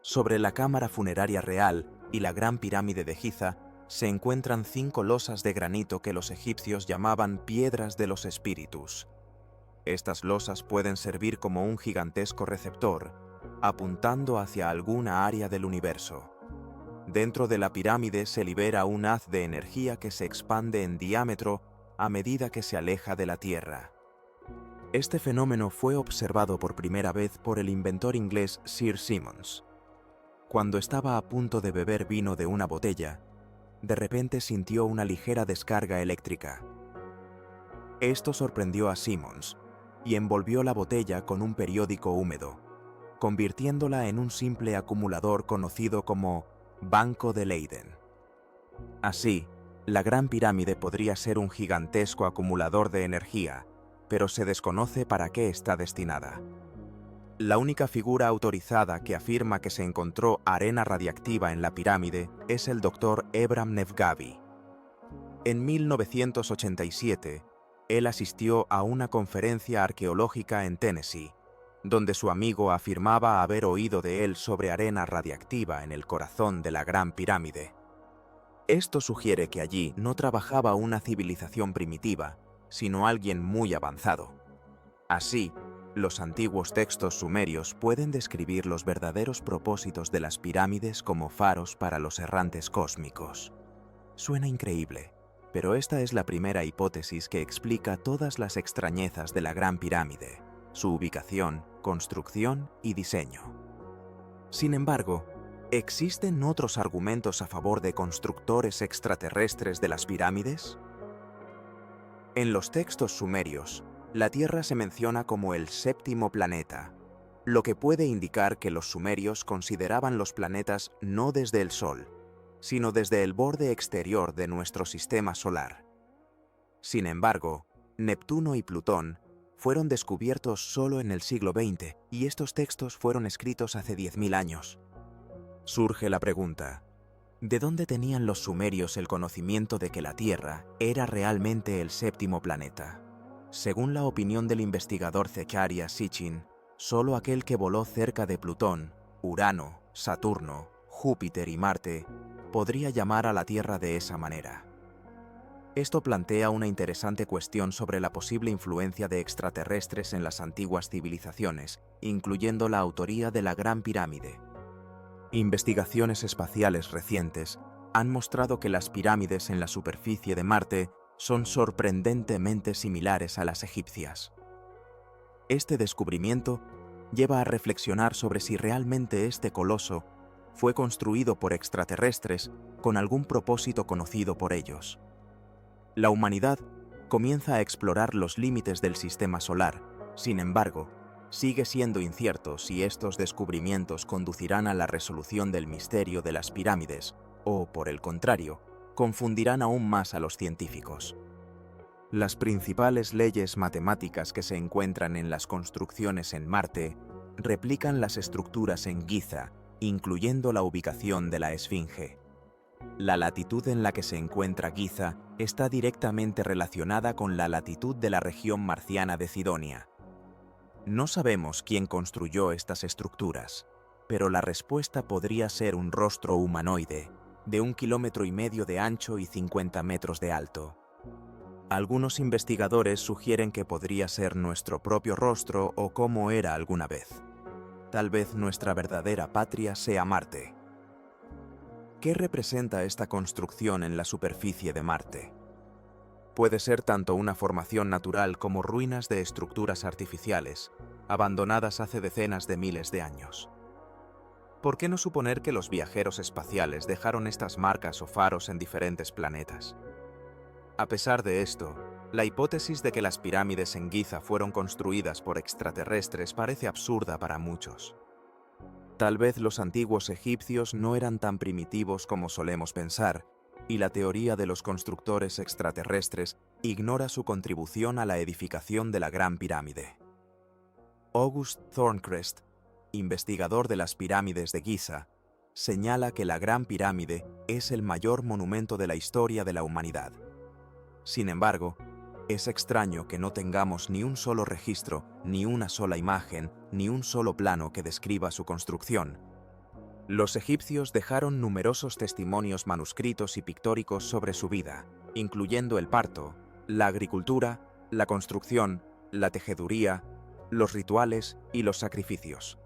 Sobre la cámara funeraria real y la Gran Pirámide de Giza se encuentran 5 losas de granito que los egipcios llamaban piedras de los espíritus. Estas losas pueden servir como un gigantesco receptor, apuntando hacia alguna área del universo. Dentro de la pirámide se libera un haz de energía que se expande en diámetro a medida que se aleja de la Tierra. Este fenómeno fue observado por primera vez por el inventor inglés Sir Simons. Cuando estaba a punto de beber vino de una botella, de repente sintió una ligera descarga eléctrica. Esto sorprendió a Simmons y envolvió la botella con un periódico húmedo, convirtiéndola en un simple acumulador conocido como Banco de Leyden. Así, la Gran Pirámide podría ser un gigantesco acumulador de energía, pero se desconoce para qué está destinada. La única figura autorizada que afirma que se encontró arena radiactiva en la pirámide es el Dr. Ebram Nevgavi. En 1987, él asistió a una conferencia arqueológica en Tennessee, donde su amigo afirmaba haber oído de él sobre arena radiactiva en el corazón de la Gran Pirámide. Esto sugiere que allí no trabajaba una civilización primitiva, sino alguien muy avanzado. Así, los antiguos textos sumerios pueden describir los verdaderos propósitos de las pirámides como faros para los errantes cósmicos. Suena increíble, pero esta es la primera hipótesis que explica todas las extrañezas de la Gran Pirámide, su ubicación, construcción y diseño. Sin embargo, ¿existen otros argumentos a favor de constructores extraterrestres de las pirámides? En los textos sumerios, la Tierra se menciona como el séptimo planeta, lo que puede indicar que los sumerios consideraban los planetas no desde el Sol, sino desde el borde exterior de nuestro sistema solar. Sin embargo, Neptuno y Plutón fueron descubiertos solo en el siglo XX y estos textos fueron escritos hace 10.000 años. Surge la pregunta, ¿de dónde tenían los sumerios el conocimiento de que la Tierra era realmente el séptimo planeta? Según la opinión del investigador Zecharia Sitchin, solo aquel que voló cerca de Plutón, Urano, Saturno, Júpiter y Marte podría llamar a la Tierra de esa manera. Esto plantea una interesante cuestión sobre la posible influencia de extraterrestres en las antiguas civilizaciones, incluyendo la autoría de la Gran Pirámide. Investigaciones espaciales recientes han mostrado que las pirámides en la superficie de Marte son sorprendentemente similares a las egipcias. Este descubrimiento lleva a reflexionar sobre si realmente este coloso fue construido por extraterrestres con algún propósito conocido por ellos. La humanidad comienza a explorar los límites del sistema solar, sin embargo, sigue siendo incierto si estos descubrimientos conducirán a la resolución del misterio de las pirámides o, por el contrario, confundirán aún más a los científicos. Las principales leyes matemáticas que se encuentran en las construcciones en Marte replican las estructuras en Giza, incluyendo la ubicación de la Esfinge. La latitud en la que se encuentra Giza está directamente relacionada con la latitud de la región marciana de Cidonia. No sabemos quién construyó estas estructuras, pero la respuesta podría ser un rostro humanoide, de 1,5 kilómetros de ancho y 50 metros de alto. Algunos investigadores sugieren que podría ser nuestro propio rostro o como era alguna vez. Tal vez nuestra verdadera patria sea Marte. ¿Qué representa esta construcción en la superficie de Marte? Puede ser tanto una formación natural como ruinas de estructuras artificiales, abandonadas hace decenas de miles de años. ¿Por qué no suponer que los viajeros espaciales dejaron estas marcas o faros en diferentes planetas? A pesar de esto, la hipótesis de que las pirámides en Giza fueron construidas por extraterrestres parece absurda para muchos. Tal vez los antiguos egipcios no eran tan primitivos como solemos pensar, y la teoría de los constructores extraterrestres ignora su contribución a la edificación de la Gran Pirámide. August Thorncrest, investigador de las pirámides de Giza, señala que la Gran Pirámide es el mayor monumento de la historia de la humanidad. Sin embargo, es extraño que no tengamos ni un solo registro, ni una sola imagen, ni un solo plano que describa su construcción. Los egipcios dejaron numerosos testimonios manuscritos y pictóricos sobre su vida, incluyendo el parto, la agricultura, la construcción, la tejeduría, los rituales y los sacrificios.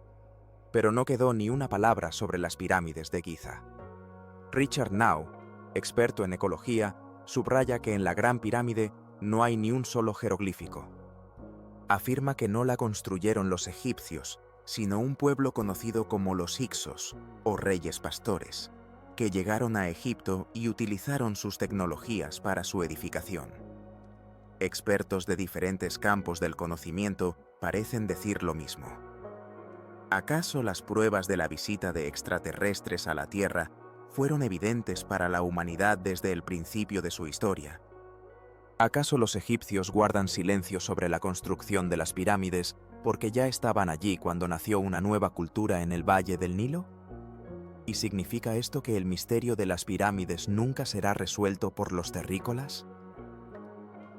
Pero no quedó ni una palabra sobre las pirámides de Giza. Richard Nau, experto en ecología, subraya que en la Gran Pirámide no hay ni un solo jeroglífico. Afirma que no la construyeron los egipcios, sino un pueblo conocido como los Hyksos, o reyes pastores, que llegaron a Egipto y utilizaron sus tecnologías para su edificación. Expertos de diferentes campos del conocimiento parecen decir lo mismo. ¿Acaso las pruebas de la visita de extraterrestres a la Tierra fueron evidentes para la humanidad desde el principio de su historia? ¿Acaso los egipcios guardan silencio sobre la construcción de las pirámides porque ya estaban allí cuando nació una nueva cultura en el Valle del Nilo? ¿Y significa esto que el misterio de las pirámides nunca será resuelto por los terrícolas?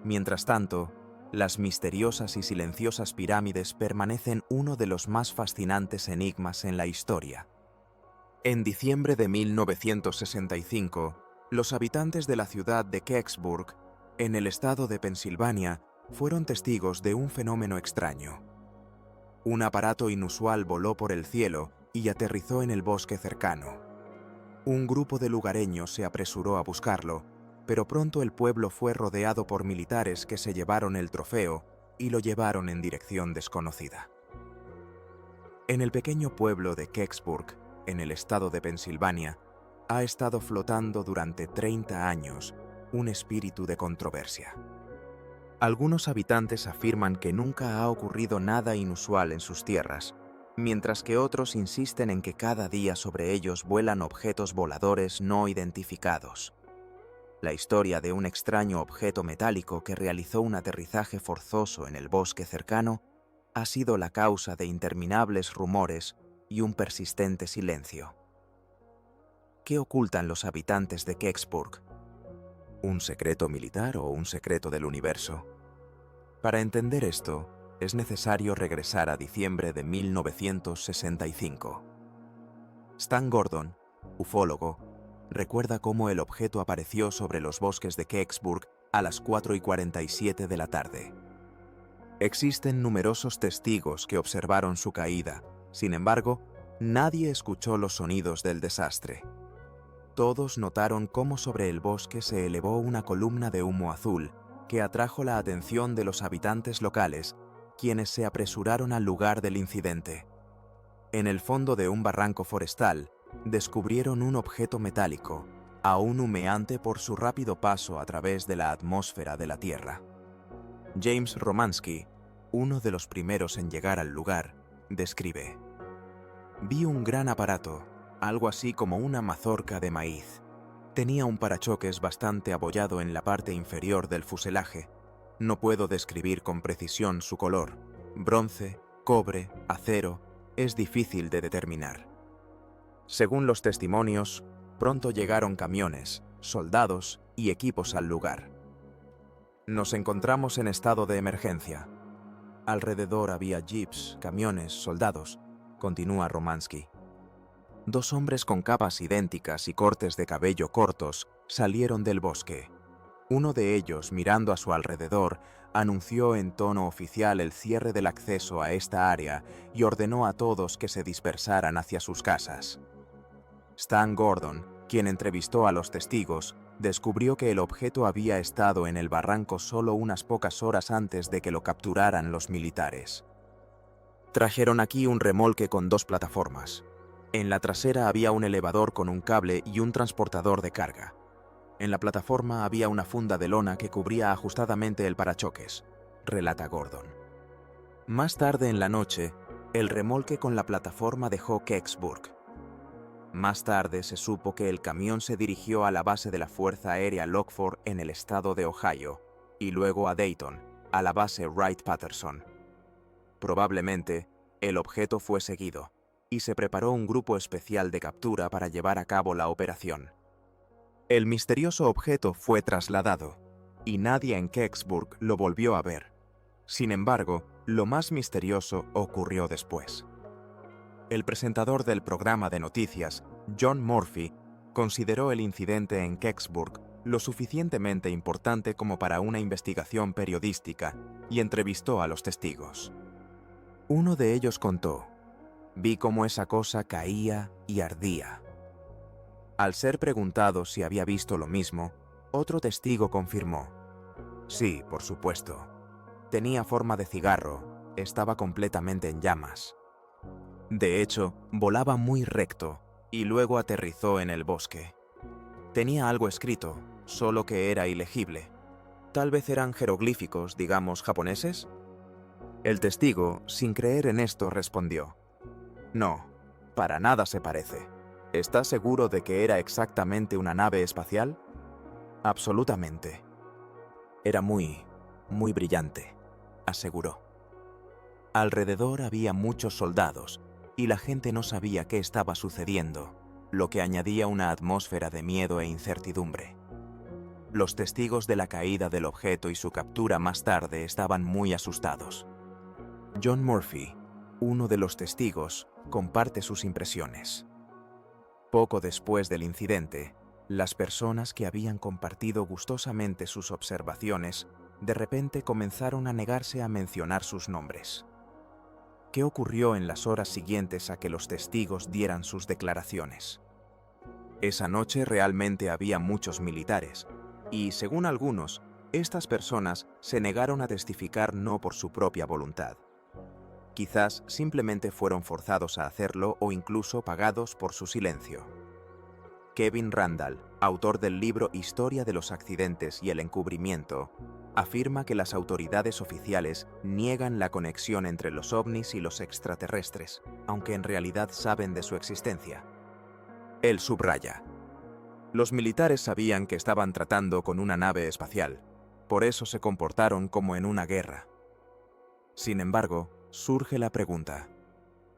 Mientras tanto, las misteriosas y silenciosas pirámides permanecen uno de los más fascinantes enigmas en la historia. En diciembre de 1965, los habitantes de la ciudad de Kecksburg, en el estado de Pensilvania, fueron testigos de un fenómeno extraño. Un aparato inusual voló por el cielo y aterrizó en el bosque cercano. Un grupo de lugareños se apresuró a buscarlo, pero pronto el pueblo fue rodeado por militares que se llevaron el trofeo y lo llevaron en dirección desconocida. En el pequeño pueblo de Kecksburg, en el estado de Pensilvania, ha estado flotando durante 30 años un espíritu de controversia. Algunos habitantes afirman que nunca ha ocurrido nada inusual en sus tierras, mientras que otros insisten en que cada día sobre ellos vuelan objetos voladores no identificados. La historia de un extraño objeto metálico que realizó un aterrizaje forzoso en el bosque cercano ha sido la causa de interminables rumores y un persistente silencio. ¿Qué ocultan los habitantes de Kecksburg? ¿Un secreto militar o un secreto del universo? Para entender esto, es necesario regresar a diciembre de 1965. Stan Gordon, ufólogo, recuerda cómo el objeto apareció sobre los bosques de Kecksburg a las 4:47 de la tarde. Existen numerosos testigos que observaron su caída. Sin embargo, nadie escuchó los sonidos del desastre. Todos notaron cómo sobre el bosque se elevó una columna de humo azul que atrajo la atención de los habitantes locales, quienes se apresuraron al lugar del incidente. En el fondo de un barranco forestal, descubrieron un objeto metálico, aún humeante por su rápido paso a través de la atmósfera de la Tierra. James Romansky, uno de los primeros en llegar al lugar, describe: «Vi un gran aparato, algo así como una mazorca de maíz. Tenía un parachoques bastante abollado en la parte inferior del fuselaje. No puedo describir con precisión su color. Bronce, cobre, acero, es difícil de determinar». Según los testimonios, pronto llegaron camiones, soldados y equipos al lugar. «Nos encontramos en estado de emergencia. Alrededor había jeeps, camiones, soldados», continúa Romansky. Dos hombres con capas idénticas y cortes de cabello cortos salieron del bosque. Uno de ellos, mirando a su alrededor, anunció en tono oficial el cierre del acceso a esta área y ordenó a todos que se dispersaran hacia sus casas. Stan Gordon, quien entrevistó a los testigos, descubrió que el objeto había estado en el barranco solo unas pocas horas antes de que lo capturaran los militares. Trajeron aquí un remolque con 2 plataformas. En la trasera había un elevador con un cable y un transportador de carga. En la plataforma había una funda de lona que cubría ajustadamente el parachoques, relata Gordon. Más tarde en la noche, el remolque con la plataforma dejó Kecksburg. Más tarde se supo que el camión se dirigió a la base de la Fuerza Aérea Lockford en el estado de Ohio, y luego a Dayton, a la base Wright-Patterson. Probablemente, el objeto fue seguido, y se preparó un grupo especial de captura para llevar a cabo la operación. El misterioso objeto fue trasladado, y nadie en Kecksburg lo volvió a ver. Sin embargo, lo más misterioso ocurrió después. El presentador del programa de noticias, John Murphy, consideró el incidente en Kecksburg lo suficientemente importante como para una investigación periodística y entrevistó a los testigos. Uno de ellos contó: «Vi cómo esa cosa caía y ardía». Al ser preguntado si había visto lo mismo, otro testigo confirmó: «Sí, por supuesto. Tenía forma de cigarro, estaba completamente en llamas. De hecho, volaba muy recto y luego aterrizó en el bosque. Tenía algo escrito, solo que era ilegible. Tal vez eran jeroglíficos, digamos, japoneses. El testigo, sin creer en esto, respondió: No, para nada se parece. ¿Estás seguro de que era exactamente una nave espacial? Absolutamente. Era muy brillante, aseguró. Alrededor había muchos soldados y la gente no sabía qué estaba sucediendo, lo que añadía una atmósfera de miedo e incertidumbre. Los testigos de la caída del objeto y su captura más tarde estaban muy asustados. John Murphy, uno de los testigos, comparte sus impresiones. Poco después del incidente, las personas que habían compartido gustosamente sus observaciones de repente comenzaron a negarse a mencionar sus nombres. ¿Qué ocurrió en las horas siguientes a que los testigos dieran sus declaraciones? Esa noche realmente había muchos militares, y, según algunos, estas personas se negaron a testificar no por su propia voluntad. Quizás simplemente fueron forzados a hacerlo o incluso pagados por su silencio. Kevin Randall, autor del libro Historia de los accidentes y el encubrimiento, afirma que las autoridades oficiales niegan la conexión entre los ovnis y los extraterrestres, aunque en realidad saben de su existencia. Él subraya: los militares sabían que estaban tratando con una nave espacial, por eso se comportaron como en una guerra. Sin embargo, surge la pregunta: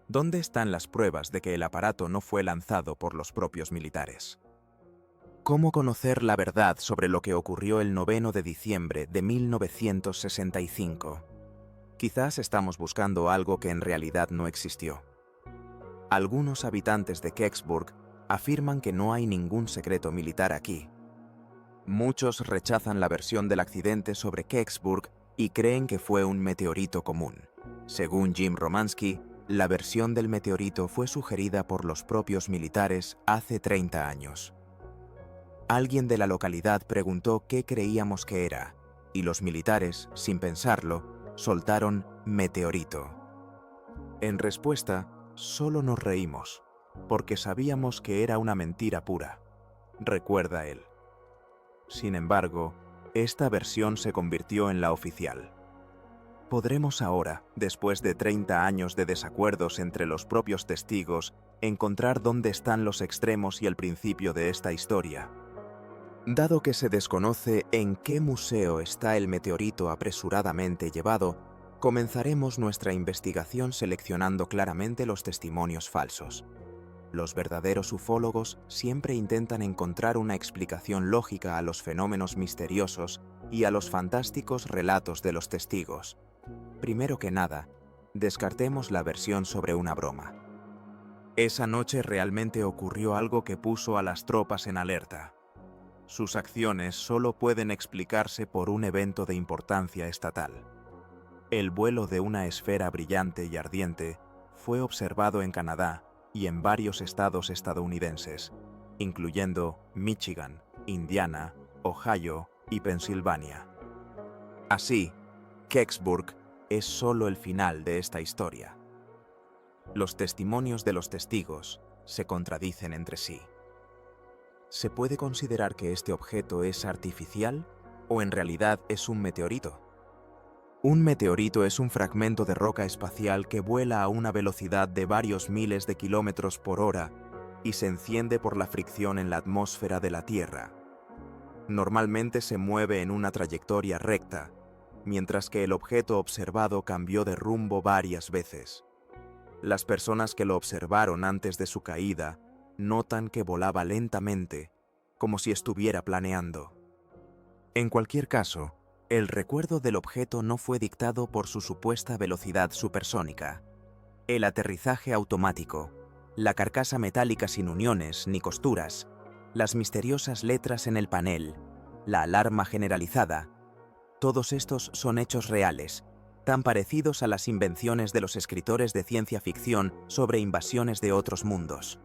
¿dónde están las pruebas de que el aparato no fue lanzado por los propios militares? ¿Cómo conocer la verdad sobre lo que ocurrió el 9 de diciembre de 1965? Quizás estamos buscando algo que en realidad no existió. Algunos habitantes de Kecksburg afirman que no hay ningún secreto militar aquí. Muchos rechazan la versión del accidente sobre Kecksburg y creen que fue un meteorito común. Según Jim Romansky, la versión del meteorito fue sugerida por los propios militares hace 30 años. Alguien de la localidad preguntó qué creíamos que era, y los militares, sin pensarlo, soltaron meteorito. En respuesta, solo nos reímos, porque sabíamos que era una mentira pura, recuerda él. Sin embargo, esta versión se convirtió en la oficial. ¿Podremos ahora, después de 30 años de desacuerdos entre los propios testigos, encontrar dónde están los extremos y el principio de esta historia? Dado que se desconoce en qué museo está el meteorito apresuradamente llevado, comenzaremos nuestra investigación seleccionando claramente los testimonios falsos. Los verdaderos ufólogos siempre intentan encontrar una explicación lógica a los fenómenos misteriosos y a los fantásticos relatos de los testigos. Primero que nada, descartemos la versión sobre una broma. Esa noche realmente ocurrió algo que puso a las tropas en alerta. Sus acciones solo pueden explicarse por un evento de importancia estatal. El vuelo de una esfera brillante y ardiente fue observado en Canadá y en varios estados estadounidenses, incluyendo Michigan, Indiana, Ohio y Pensilvania. Así, Kecksburg es solo el final de esta historia. Los testimonios de los testigos se contradicen entre sí. ¿Se puede considerar que este objeto es artificial o en realidad es un meteorito? Un meteorito es un fragmento de roca espacial que vuela a una velocidad de varios miles de kilómetros por hora y se enciende por la fricción en la atmósfera de la Tierra. Normalmente se mueve en una trayectoria recta, mientras que el objeto observado cambió de rumbo varias veces. Las personas que lo observaron antes de su caída notan que volaba lentamente, como si estuviera planeando. En cualquier caso, el recuerdo del objeto no fue dictado por su supuesta velocidad supersónica. El aterrizaje automático, la carcasa metálica sin uniones ni costuras, las misteriosas letras en el panel, la alarma generalizada, todos estos son hechos reales, tan parecidos a las invenciones de los escritores de ciencia ficción sobre invasiones de otros mundos.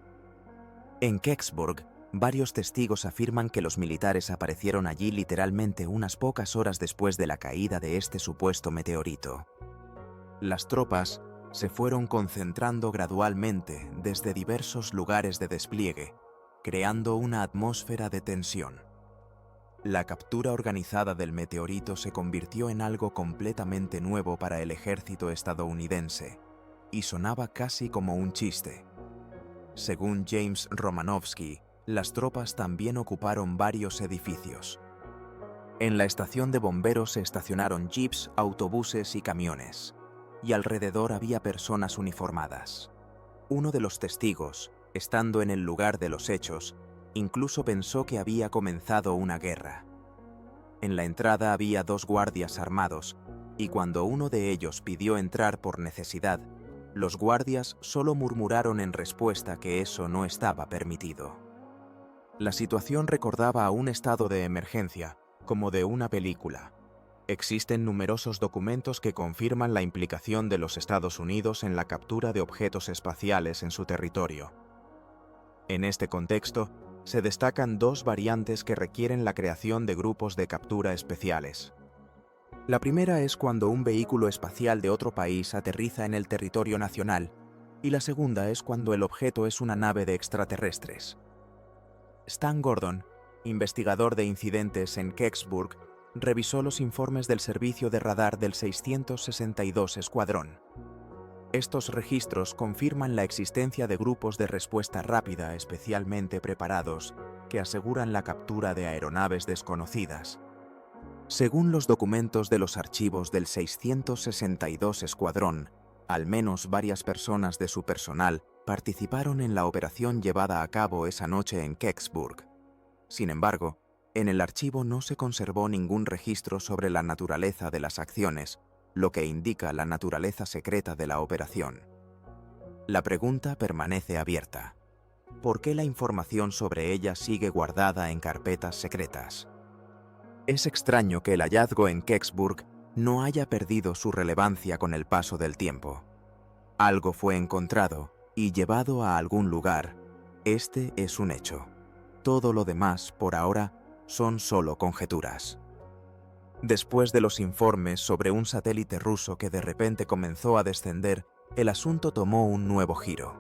En Kecksburg, varios testigos afirman que los militares aparecieron allí literalmente unas pocas horas después de la caída de este supuesto meteorito. Las tropas se fueron concentrando gradualmente desde diversos lugares de despliegue, creando una atmósfera de tensión. La captura organizada del meteorito se convirtió en algo completamente nuevo para el ejército estadounidense, y sonaba casi como un chiste. Según James Romanowski, las tropas también ocuparon varios edificios. En la estación de bomberos se estacionaron jeeps, autobuses y camiones, y alrededor había personas uniformadas. Uno de los testigos, estando en el lugar de los hechos, incluso pensó que había comenzado una guerra. En la entrada había 2 guardias armados, y cuando uno de ellos pidió entrar por necesidad, los guardias solo murmuraron en respuesta que eso no estaba permitido. La situación recordaba a un estado de emergencia, como de una película. Existen numerosos documentos que confirman la implicación de los Estados Unidos en la captura de objetos espaciales en su territorio. En este contexto, se destacan 2 variantes que requieren la creación de grupos de captura especiales. La primera es cuando un vehículo espacial de otro país aterriza en el territorio nacional, y la segunda es cuando el objeto es una nave de extraterrestres. Stan Gordon, investigador de incidentes en Kecksburg, revisó los informes del servicio de radar del 662 Escuadrón. Estos registros confirman la existencia de grupos de respuesta rápida especialmente preparados que aseguran la captura de aeronaves desconocidas. Según los documentos de los archivos del 662 Escuadrón, al menos varias personas de su personal participaron en la operación llevada a cabo esa noche en Kecksburg. Sin embargo, en el archivo no se conservó ningún registro sobre la naturaleza de las acciones, lo que indica la naturaleza secreta de la operación. La pregunta permanece abierta. ¿Por qué la información sobre ella sigue guardada en carpetas secretas? Es extraño que el hallazgo en Kecksburg no haya perdido su relevancia con el paso del tiempo. Algo fue encontrado y llevado a algún lugar. Este es un hecho. Todo lo demás, por ahora, son solo conjeturas. Después de los informes sobre un satélite ruso que de repente comenzó a descender, el asunto tomó un nuevo giro.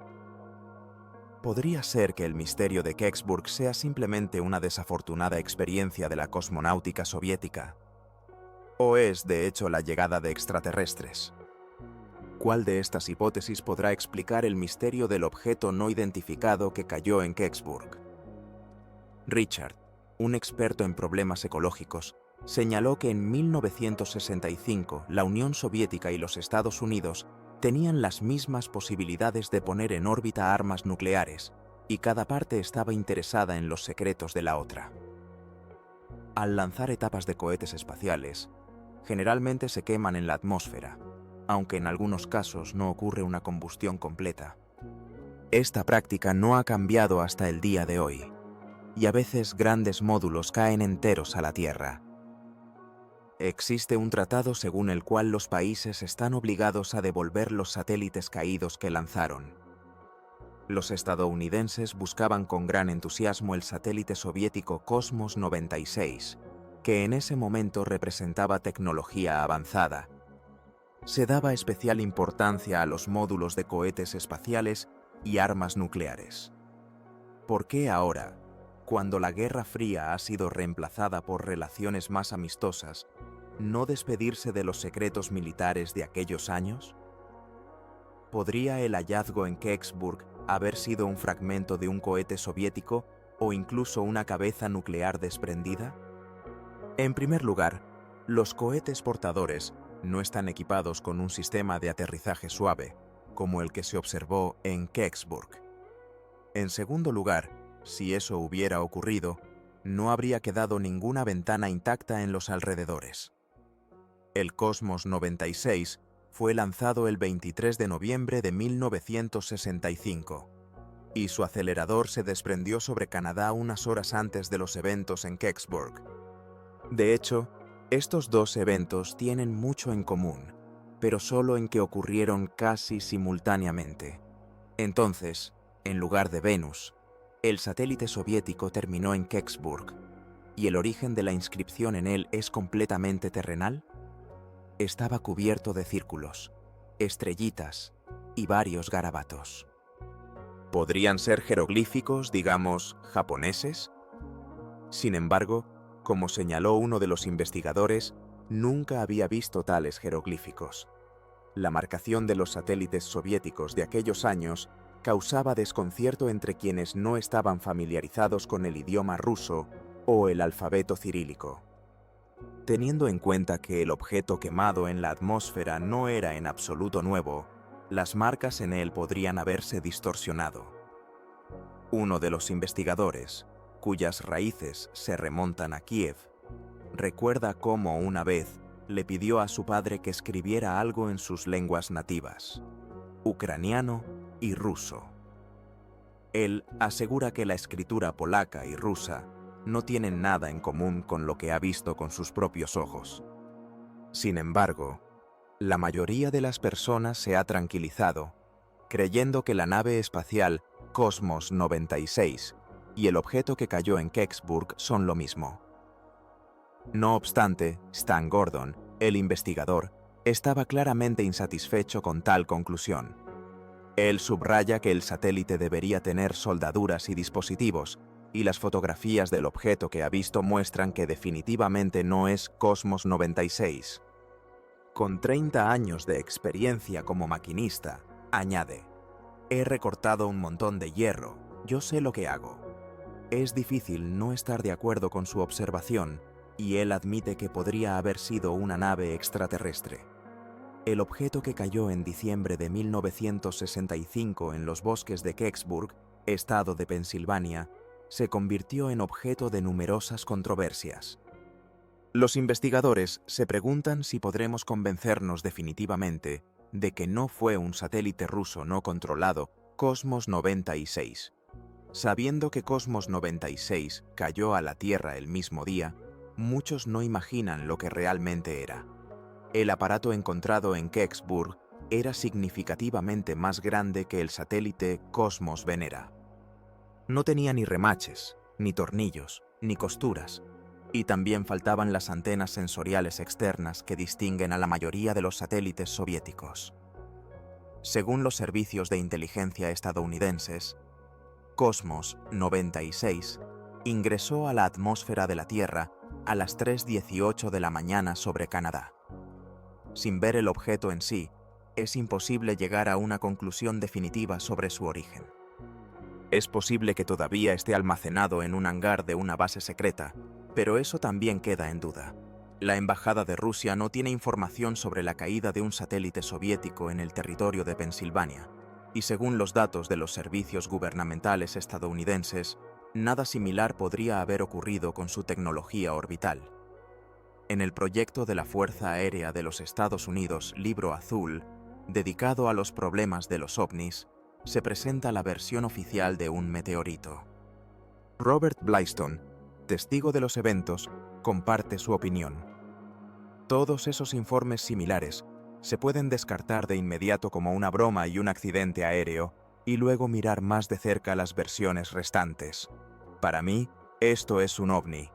¿Podría ser que el misterio de Kecksburg sea simplemente una desafortunada experiencia de la cosmonáutica soviética? ¿O es, de hecho, la llegada de extraterrestres? ¿Cuál de estas hipótesis podrá explicar el misterio del objeto no identificado que cayó en Kecksburg? Richard, un experto en problemas ecológicos, señaló que en 1965 la Unión Soviética y los Estados Unidos tenían las mismas posibilidades de poner en órbita armas nucleares, y cada parte estaba interesada en los secretos de la otra. Al lanzar etapas de cohetes espaciales, generalmente se queman en la atmósfera, aunque en algunos casos no ocurre una combustión completa. Esta práctica no ha cambiado hasta el día de hoy, y a veces grandes módulos caen enteros a la Tierra. Existe un tratado según el cual los países están obligados a devolver los satélites caídos que lanzaron. Los estadounidenses buscaban con gran entusiasmo el satélite soviético Cosmos 96, que en ese momento representaba tecnología avanzada. Se daba especial importancia a los módulos de cohetes espaciales y armas nucleares. ¿Por qué ahora, cuando la Guerra Fría ha sido reemplazada por relaciones más amistosas, no despedirse de los secretos militares de aquellos años? ¿Podría el hallazgo en Kecksburg haber sido un fragmento de un cohete soviético o incluso una cabeza nuclear desprendida? En primer lugar, los cohetes portadores no están equipados con un sistema de aterrizaje suave, como el que se observó en Kecksburg. En segundo lugar, si eso hubiera ocurrido, no habría quedado ninguna ventana intacta en los alrededores. El Cosmos 96 fue lanzado el 23 de noviembre de 1965, y su acelerador se desprendió sobre Canadá unas horas antes de los eventos en Kecksburg. De hecho, estos 2 eventos tienen mucho en común, pero solo en que ocurrieron casi simultáneamente. Entonces, en lugar de Venus, el satélite soviético terminó en Kecksburg, ¿y el origen de la inscripción en él es completamente terrenal? Estaba cubierto de círculos, estrellitas y varios garabatos. ¿Podrían ser jeroglíficos, digamos, japoneses? Sin embargo, Como señaló uno de los investigadores, nunca había visto tales jeroglíficos. La marcación de los satélites soviéticos de aquellos años causaba desconcierto entre quienes no estaban familiarizados con el idioma ruso o el alfabeto cirílico. Teniendo en cuenta que el objeto quemado en la atmósfera no era en absoluto nuevo, las marcas en él podrían haberse distorsionado. Uno de los investigadores, cuyas raíces se remontan a Kiev, recuerda cómo una vez le pidió a su padre que escribiera algo en sus lenguas nativas, ucraniano y ruso. Él asegura que la escritura polaca y rusa no tienen nada en común con lo que ha visto con sus propios ojos. Sin embargo, la mayoría de las personas se ha tranquilizado, creyendo que la nave espacial Cosmos 96 y el objeto que cayó en Kecksburg son lo mismo. No obstante, Stan Gordon, el investigador, estaba claramente insatisfecho con tal conclusión. Él subraya que el satélite debería tener soldaduras y dispositivos, y las fotografías del objeto que ha visto muestran que definitivamente no es Cosmos 96. Con 30 años de experiencia como maquinista, añade: he recortado un montón de hierro, yo sé lo que hago. Es difícil no estar de acuerdo con su observación, y él admite que podría haber sido una nave extraterrestre. El objeto que cayó en diciembre de 1965 en los bosques de Kecksburg, estado de Pensilvania, se convirtió en objeto de numerosas controversias. Los investigadores se preguntan si podremos convencernos definitivamente de que no fue un satélite ruso no controlado Cosmos 96. Sabiendo que Cosmos 96 cayó a la Tierra el mismo día, muchos no imaginan lo que realmente era. El aparato encontrado en Kecksburg era significativamente más grande que el satélite Cosmos Venera. No tenía ni remaches, ni tornillos, ni costuras, y también faltaban las antenas sensoriales externas que distinguen a la mayoría de los satélites soviéticos. Según los servicios de inteligencia estadounidenses, Cosmos 96 ingresó a la atmósfera de la Tierra a las 3:18 de la mañana sobre Canadá. Sin ver el objeto en sí, es imposible llegar a una conclusión definitiva sobre su origen. Es posible que todavía esté almacenado en un hangar de una base secreta, pero eso también queda en duda. La Embajada de Rusia no tiene información sobre la caída de un satélite soviético en el territorio de Pensilvania, y según los datos de los servicios gubernamentales estadounidenses, nada similar podría haber ocurrido con su tecnología orbital. En el proyecto de la Fuerza Aérea de los Estados Unidos, Libro Azul, dedicado a los problemas de los ovnis, se presenta la versión oficial de un meteorito. Robert Blyston, testigo de los eventos, comparte su opinión. Todos esos informes similares se pueden descartar de inmediato como una broma y un accidente aéreo, y luego mirar más de cerca las versiones restantes. Para mí, esto es un ovni.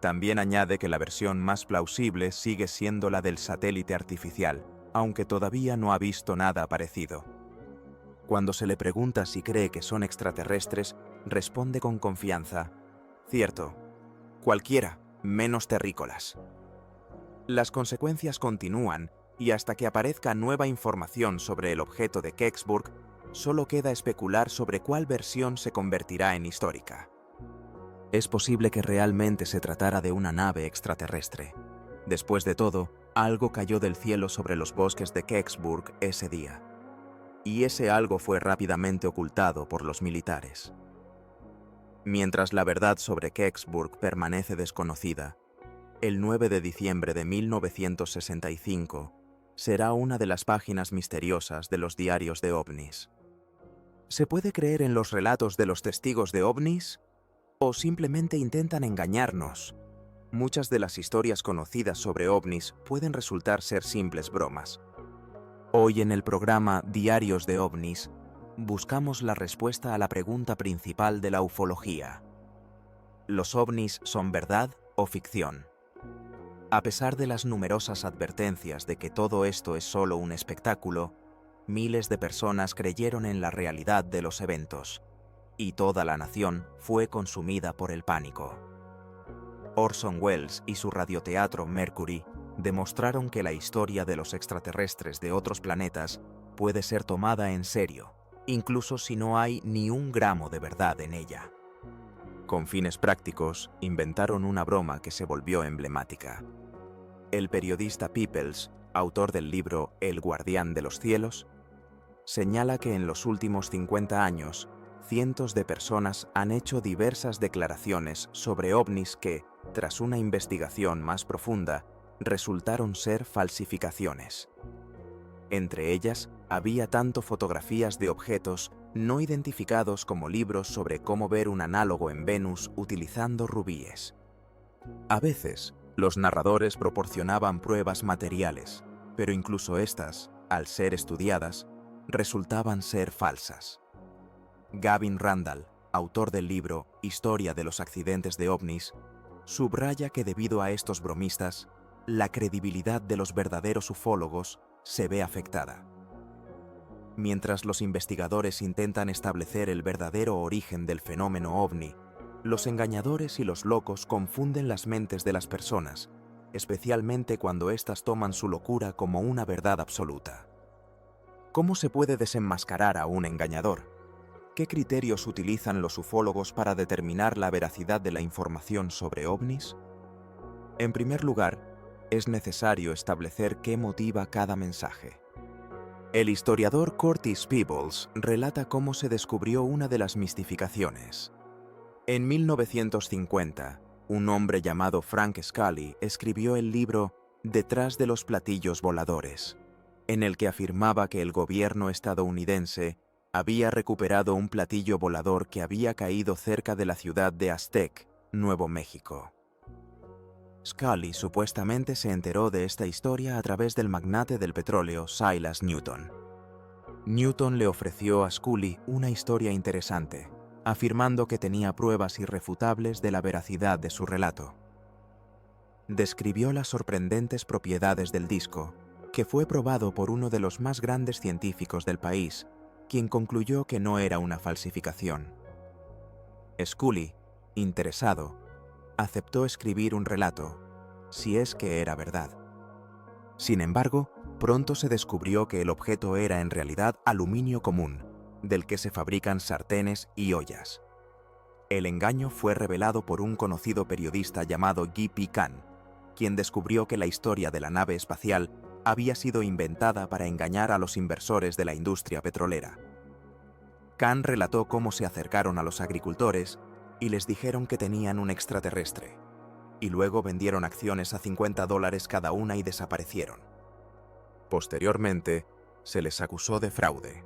También añade que la versión más plausible sigue siendo la del satélite artificial, aunque todavía no ha visto nada parecido. Cuando se le pregunta si cree que son extraterrestres, responde con confianza: cierto, cualquiera, menos terrícolas. Las consecuencias continúan, y hasta que aparezca nueva información sobre el objeto de Kecksburg, solo queda especular sobre cuál versión se convertirá en histórica. Es posible que realmente se tratara de una nave extraterrestre. Después de todo, algo cayó del cielo sobre los bosques de Kecksburg ese día. Y ese algo fue rápidamente ocultado por los militares. Mientras la verdad sobre Kecksburg permanece desconocida, el 9 de diciembre de 1965 será una de las páginas misteriosas de los diarios de ovnis. ¿Se puede creer en los relatos de los testigos de ovnis? ¿O simplemente intentan engañarnos? Muchas de las historias conocidas sobre ovnis pueden resultar ser simples bromas. Hoy en el programa Diarios de OVNIs, buscamos la respuesta a la pregunta principal de la ufología. ¿Los ovnis son verdad o ficción? A pesar de las numerosas advertencias de que todo esto es solo un espectáculo, miles de personas creyeron en la realidad de los eventos, y toda la nación fue consumida por el pánico. Orson Welles y su radioteatro Mercury demostraron que la historia de los extraterrestres de otros planetas puede ser tomada en serio, incluso si no hay ni un gramo de verdad en ella. Con fines prácticos, inventaron una broma que se volvió emblemática. El periodista Peoples, autor del libro El Guardián de los Cielos, señala que en los últimos 50 años, cientos de personas han hecho diversas declaraciones sobre ovnis que, tras una investigación más profunda, resultaron ser falsificaciones. Entre ellas, había tanto fotografías de objetos no identificados como libros sobre cómo ver un análogo en Venus utilizando rubíes. A veces, los narradores proporcionaban pruebas materiales, pero incluso estas, al ser estudiadas, resultaban ser falsas. Gavin Randall, autor del libro Historia de los accidentes de ovnis, subraya que debido a estos bromistas, la credibilidad de los verdaderos ufólogos se ve afectada. Mientras los investigadores intentan establecer el verdadero origen del fenómeno ovni, los engañadores y los locos confunden las mentes de las personas, especialmente cuando éstas toman su locura como una verdad absoluta. ¿Cómo se puede desenmascarar a un engañador? ¿Qué criterios utilizan los ufólogos para determinar la veracidad de la información sobre ovnis? En primer lugar, es necesario establecer qué motiva cada mensaje. El historiador Curtis Peebles relata cómo se descubrió una de las mistificaciones. En 1950, un hombre llamado Frank Scully escribió el libro Detrás de los platillos voladores, en el que afirmaba que el gobierno estadounidense había recuperado un platillo volador que había caído cerca de la ciudad de Aztec, Nuevo México. Scully supuestamente se enteró de esta historia a través del magnate del petróleo Silas Newton. Newton le ofreció a Scully una historia interesante, afirmando que tenía pruebas irrefutables de la veracidad de su relato. Describió las sorprendentes propiedades del disco, que fue probado por uno de los más grandes científicos del país, quien concluyó que no era una falsificación. Scully, interesado, aceptó escribir un relato, si es que era verdad. Sin embargo, pronto se descubrió que el objeto era en realidad aluminio común, del que se fabrican sartenes y ollas. El engaño fue revelado por un conocido periodista llamado Guy P. Kahn, quien descubrió que la historia de la nave espacial había sido inventada para engañar a los inversores de la industria petrolera. Kahn relató cómo se acercaron a los agricultores y les dijeron que tenían un extraterrestre, y luego vendieron acciones a $50 cada una y desaparecieron. Posteriormente, se les acusó de fraude.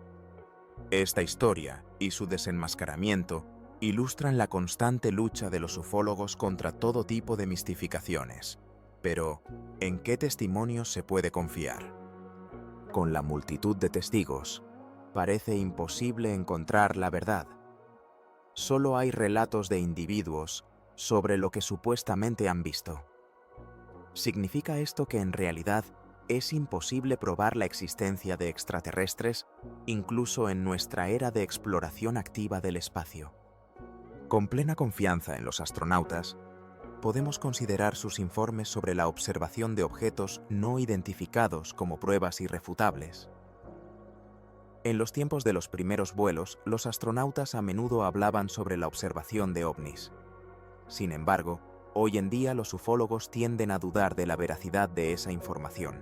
Esta historia y su desenmascaramiento ilustran la constante lucha de los ufólogos contra todo tipo de mistificaciones. Pero, ¿en qué testimonios se puede confiar? Con la multitud de testigos, parece imposible encontrar la verdad. Solo hay relatos de individuos sobre lo que supuestamente han visto. ¿Significa esto que en realidad es imposible probar la existencia de extraterrestres, incluso en nuestra era de exploración activa del espacio? Con plena confianza en los astronautas, podemos considerar sus informes sobre la observación de objetos no identificados como pruebas irrefutables. En los tiempos de los primeros vuelos, los astronautas a menudo hablaban sobre la observación de ovnis. Sin embargo, hoy en día los ufólogos tienden a dudar de la veracidad de esa información.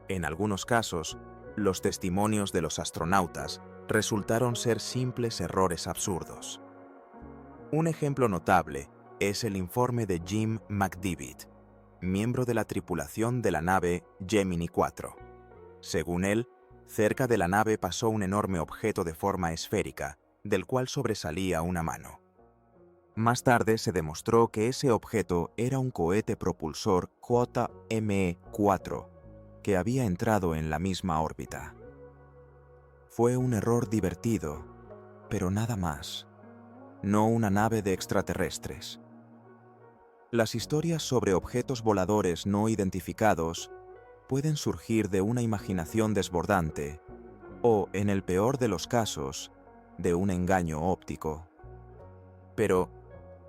En algunos casos, los testimonios de los astronautas resultaron ser simples errores absurdos. Un ejemplo notable es el informe de Jim McDivitt, miembro de la tripulación de la nave Gemini 4. Según él, cerca de la nave pasó un enorme objeto de forma esférica, del cual sobresalía una mano. Más tarde se demostró que ese objeto era un cohete propulsor JME-4 que había entrado en la misma órbita. Fue un error divertido, pero nada más. No una nave de extraterrestres. Las historias sobre objetos voladores no identificados pueden surgir de una imaginación desbordante o, en el peor de los casos, de un engaño óptico. Pero,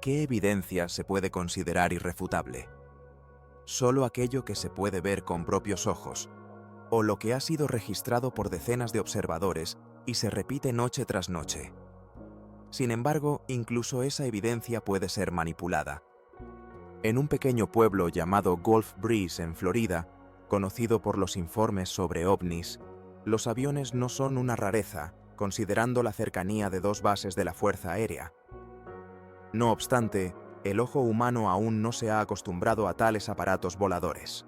¿qué evidencia se puede considerar irrefutable? Solo aquello que se puede ver con propios ojos, o lo que ha sido registrado por decenas de observadores y se repite noche tras noche. Sin embargo, incluso esa evidencia puede ser manipulada. En un pequeño pueblo llamado Gulf Breeze en Florida, conocido por los informes sobre ovnis, los aviones no son una rareza, considerando la cercanía de dos bases de la Fuerza Aérea. No obstante, el ojo humano aún no se ha acostumbrado a tales aparatos voladores.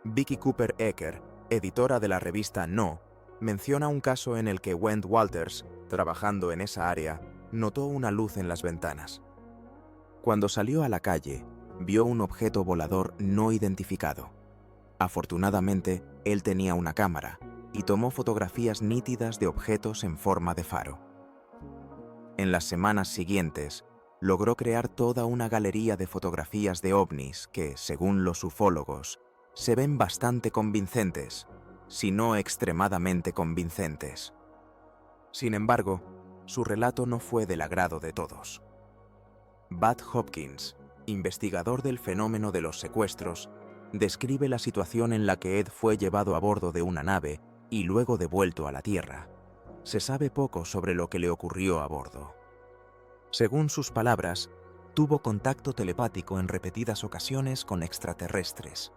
Vicky Cooper Ecker, editora de la revista No, menciona un caso en el que Wend Walters, trabajando en esa área, notó una luz en las ventanas. Cuando salió a la calle, vio un objeto volador no identificado. Afortunadamente, él tenía una cámara y tomó fotografías nítidas de objetos en forma de faro. En las semanas siguientes, logró crear toda una galería de fotografías de ovnis que, según los ufólogos, se ven bastante convincentes, si no extremadamente convincentes. Sin embargo, su relato no fue del agrado de todos. Bud Hopkins, investigador del fenómeno de los secuestros, describe la situación en la que Ed fue llevado a bordo de una nave y luego devuelto a la Tierra. Se sabe poco sobre lo que le ocurrió a bordo. Según sus palabras, tuvo contacto telepático en repetidas ocasiones con extraterrestres.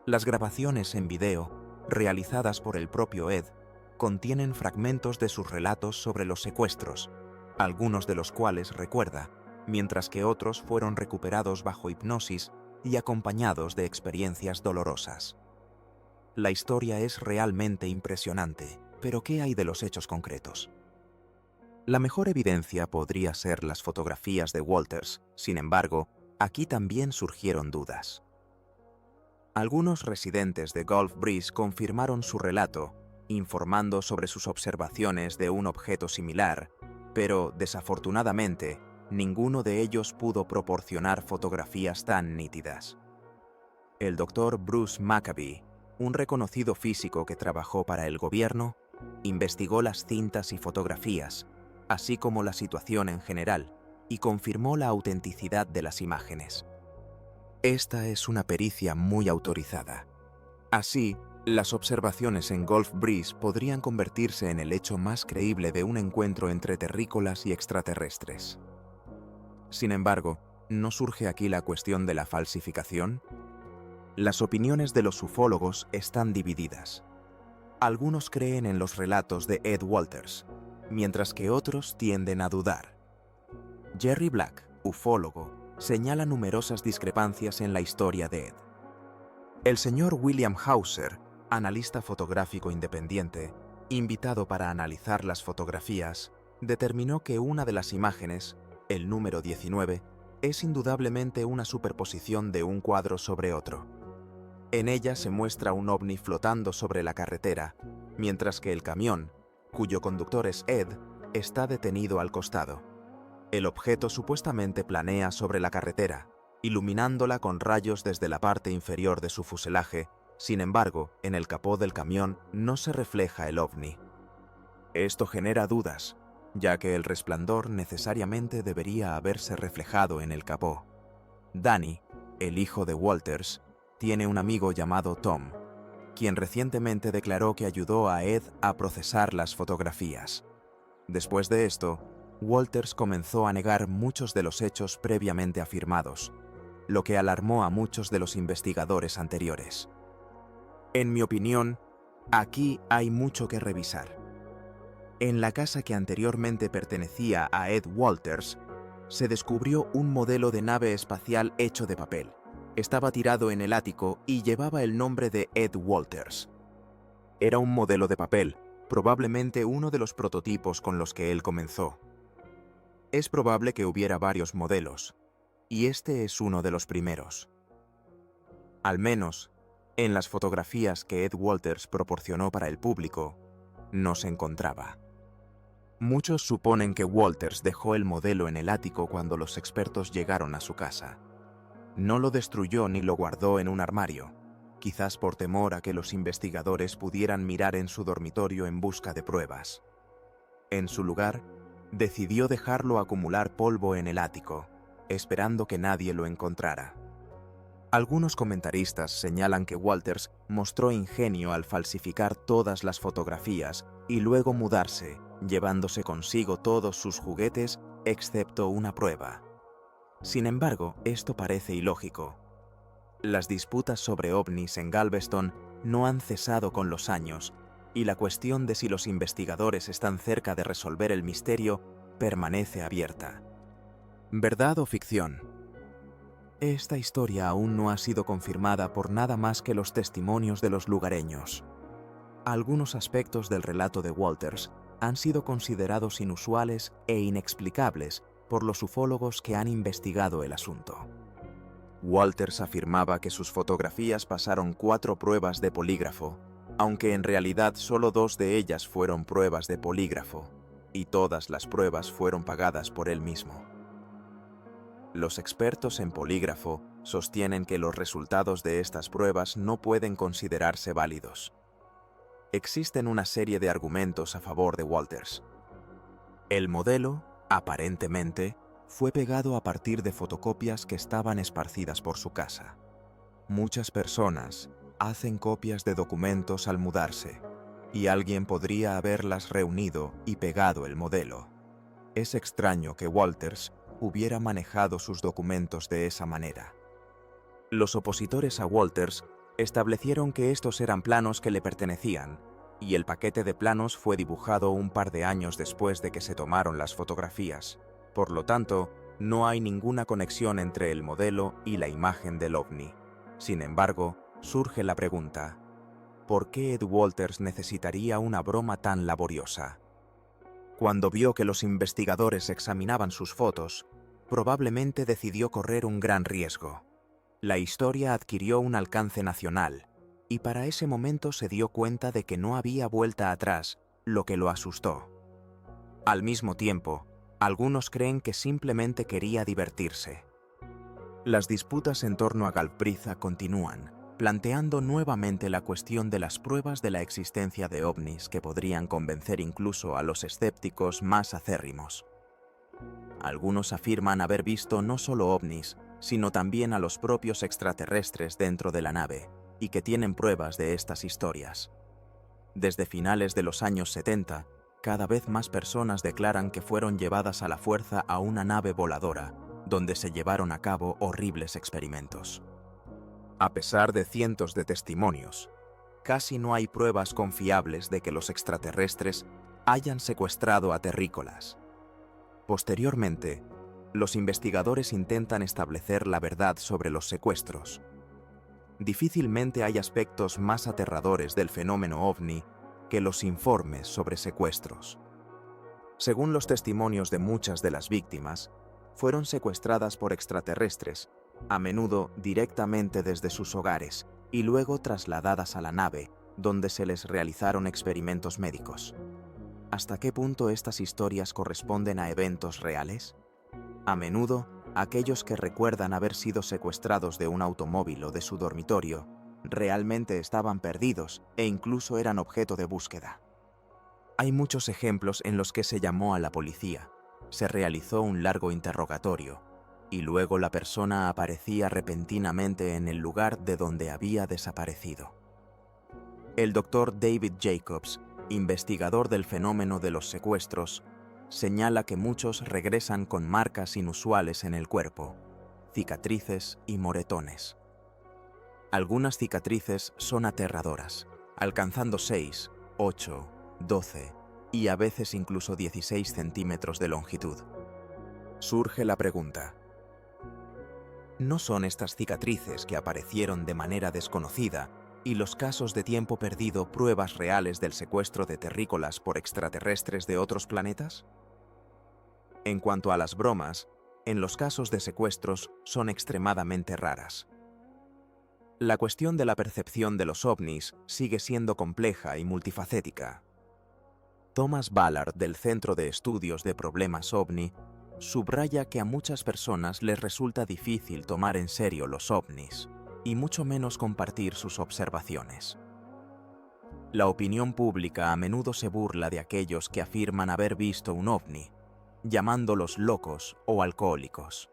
Las grabaciones en video, realizadas por el propio Ed, contienen fragmentos de sus relatos sobre los secuestros, algunos de los cuales recuerda, mientras que otros fueron recuperados bajo hipnosis y acompañados de experiencias dolorosas. La historia es realmente impresionante, pero ¿qué hay de los hechos concretos? La mejor evidencia podría ser las fotografías de Walters, sin embargo, aquí también surgieron dudas. Algunos residentes de Gulf Breeze confirmaron su relato, informando sobre sus observaciones de un objeto similar, pero, desafortunadamente, ninguno de ellos pudo proporcionar fotografías tan nítidas. El Dr. Bruce Maccabee, un reconocido físico que trabajó para el gobierno, investigó las cintas y fotografías, así como la situación en general, y confirmó la autenticidad de las imágenes. Esta es una pericia muy autorizada. Así, las observaciones en Gulf Breeze podrían convertirse en el hecho más creíble de un encuentro entre terrícolas y extraterrestres. Sin embargo, ¿no surge aquí la cuestión de la falsificación? Las opiniones de los ufólogos están divididas. Algunos creen en los relatos de Ed Walters, mientras que otros tienden a dudar. Jerry Black, ufólogo, señala numerosas discrepancias en la historia de Ed. El señor William Hauser, analista fotográfico independiente, invitado para analizar las fotografías, determinó que una de las imágenes, el número 19, es indudablemente una superposición de un cuadro sobre otro. En ella se muestra un ovni flotando sobre la carretera, mientras que el camión, cuyo conductor es Ed, está detenido al costado. El objeto supuestamente planea sobre la carretera, iluminándola con rayos desde la parte inferior de su fuselaje. Sin embargo, en el capó del camión no se refleja el ovni. Esto genera dudas, ya que el resplandor necesariamente debería haberse reflejado en el capó. Danny, el hijo de Walters, tiene un amigo llamado Tom, quien recientemente declaró que ayudó a Ed a procesar las fotografías. Después de esto, Walters comenzó a negar muchos de los hechos previamente afirmados, lo que alarmó a muchos de los investigadores anteriores. En mi opinión, aquí hay mucho que revisar. En la casa que anteriormente pertenecía a Ed Walters, se descubrió un modelo de nave espacial hecho de papel. Estaba tirado en el ático y llevaba el nombre de Ed Walters. Era un modelo de papel, probablemente uno de los prototipos con los que él comenzó. Es probable que hubiera varios modelos, y este es uno de los primeros. Al menos, en las fotografías que Ed Walters proporcionó para el público, no se encontraba. Muchos suponen que Walters dejó el modelo en el ático cuando los expertos llegaron a su casa. No lo destruyó ni lo guardó en un armario, quizás por temor a que los investigadores pudieran mirar en su dormitorio en busca de pruebas. En su lugar, decidió dejarlo acumular polvo en el ático, esperando que nadie lo encontrara. Algunos comentaristas señalan que Walters mostró ingenio al falsificar todas las fotografías y luego mudarse, llevándose consigo todos sus juguetes excepto una prueba. Sin embargo, esto parece ilógico. Las disputas sobre ovnis en Galveston no han cesado con los años, y la cuestión de si los investigadores están cerca de resolver el misterio permanece abierta. ¿Verdad o ficción? Esta historia aún no ha sido confirmada por nada más que los testimonios de los lugareños. Algunos aspectos del relato de Walters han sido considerados inusuales e inexplicables por los ufólogos que han investigado el asunto. Walters afirmaba que sus fotografías pasaron 4 pruebas de polígrafo, aunque en realidad solo 2 de ellas fueron pruebas de polígrafo, y todas las pruebas fueron pagadas por él mismo. Los expertos en polígrafo sostienen que los resultados de estas pruebas no pueden considerarse válidos. Existen una serie de argumentos a favor de Walters. El modelo, aparentemente, fue pegado a partir de fotocopias que estaban esparcidas por su casa. Muchas personas hacen copias de documentos al mudarse, y alguien podría haberlas reunido y pegado el modelo. Es extraño que Walters hubiera manejado sus documentos de esa manera. Los opositores a Walters establecieron que estos eran planos que le pertenecían, y el paquete de planos fue dibujado un par de años después de que se tomaron las fotografías. Por lo tanto, no hay ninguna conexión entre el modelo y la imagen del ovni. Sin embargo, surge la pregunta: ¿por qué Ed Walters necesitaría una broma tan laboriosa? Cuando vio que los investigadores examinaban sus fotos, probablemente decidió correr un gran riesgo. La historia adquirió un alcance nacional, y para ese momento se dio cuenta de que no había vuelta atrás, lo que lo asustó. Al mismo tiempo, algunos creen que simplemente quería divertirse. Las disputas en torno a Galbraith continúan, planteando nuevamente la cuestión de las pruebas de la existencia de ovnis que podrían convencer incluso a los escépticos más acérrimos. Algunos afirman haber visto no solo ovnis, sino también a los propios extraterrestres dentro de la nave, y que tienen pruebas de estas historias. Desde finales de los años 70, cada vez más personas declaran que fueron llevadas a la fuerza a una nave voladora, donde se llevaron a cabo horribles experimentos. A pesar de cientos de testimonios, casi no hay pruebas confiables de que los extraterrestres hayan secuestrado a terrícolas. Posteriormente, los investigadores intentan establecer la verdad sobre los secuestros. Difícilmente hay aspectos más aterradores del fenómeno ovni que los informes sobre secuestros. Según los testimonios de muchas de las víctimas, fueron secuestradas por extraterrestres, a menudo directamente desde sus hogares, y luego trasladadas a la nave, donde se les realizaron experimentos médicos. ¿Hasta qué punto estas historias corresponden a eventos reales? A menudo, aquellos que recuerdan haber sido secuestrados de un automóvil o de su dormitorio realmente estaban perdidos e incluso eran objeto de búsqueda. Hay muchos ejemplos en los que se llamó a la policía, se realizó un largo interrogatorio, y luego la persona aparecía repentinamente en el lugar de donde había desaparecido. El doctor David Jacobs, investigador del fenómeno de los secuestros, señala que muchos regresan con marcas inusuales en el cuerpo, cicatrices y moretones. Algunas cicatrices son aterradoras, alcanzando 6, 8, 12 y a veces incluso 16 centímetros de longitud. Surge la pregunta: ¿no son estas cicatrices que aparecieron de manera desconocida y los casos de tiempo perdido pruebas reales del secuestro de terrícolas por extraterrestres de otros planetas? En cuanto a las bromas, en los casos de secuestros son extremadamente raras. La cuestión de la percepción de los ovnis sigue siendo compleja y multifacética. Thomas Ballard, del Centro de Estudios de Problemas OVNI, subraya que a muchas personas les resulta difícil tomar en serio los ovnis, y mucho menos compartir sus observaciones. La opinión pública a menudo se burla de aquellos que afirman haber visto un ovni, llamándolos locos o alcohólicos.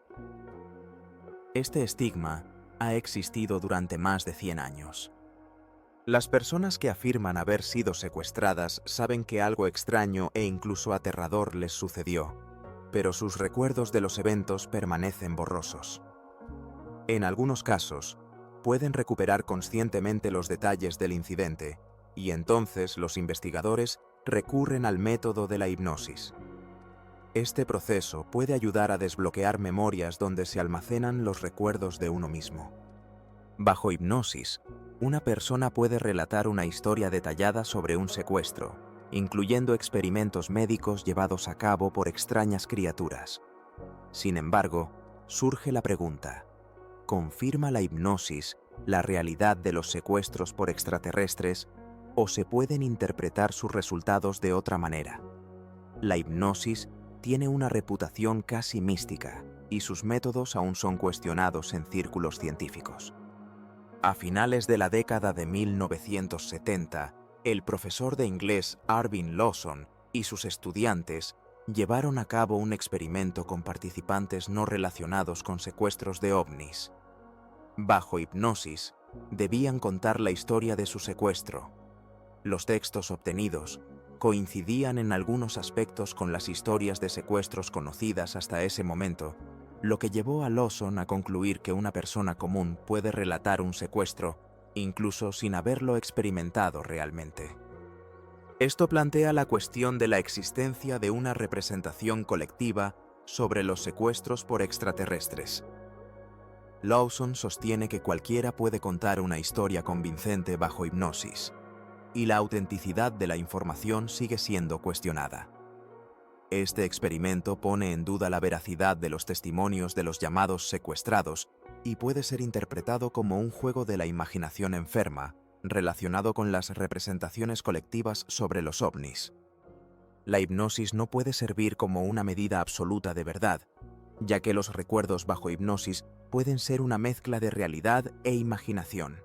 Este estigma ha existido durante más de 100 años. Las personas que afirman haber sido secuestradas saben que algo extraño e incluso aterrador les sucedió, pero sus recuerdos de los eventos permanecen borrosos. En algunos casos, pueden recuperar conscientemente los detalles del incidente, y entonces los investigadores recurren al método de la hipnosis. Este proceso puede ayudar a desbloquear memorias donde se almacenan los recuerdos de uno mismo. Bajo hipnosis, una persona puede relatar una historia detallada sobre un secuestro, incluyendo experimentos médicos llevados a cabo por extrañas criaturas. Sin embargo, surge la pregunta: ¿confirma la hipnosis la realidad de los secuestros por extraterrestres o se pueden interpretar sus resultados de otra manera? La hipnosis tiene una reputación casi mística y sus métodos aún son cuestionados en círculos científicos. A finales de la década de 1970, el profesor de inglés Arvin Lawson y sus estudiantes llevaron a cabo un experimento con participantes no relacionados con secuestros de ovnis. Bajo hipnosis, debían contar la historia de su secuestro. Los textos obtenidos coincidían en algunos aspectos con las historias de secuestros conocidas hasta ese momento, lo que llevó a Lawson a concluir que una persona común puede relatar un secuestro, incluso sin haberlo experimentado realmente. Esto plantea la cuestión de la existencia de una representación colectiva sobre los secuestros por extraterrestres. Lawson sostiene que cualquiera puede contar una historia convincente bajo hipnosis, y la autenticidad de la información sigue siendo cuestionada. Este experimento pone en duda la veracidad de los testimonios de los llamados secuestrados y puede ser interpretado como un juego de la imaginación enferma relacionado con las representaciones colectivas sobre los ovnis. La hipnosis no puede servir como una medida absoluta de verdad, ya que los recuerdos bajo hipnosis pueden ser una mezcla de realidad e imaginación.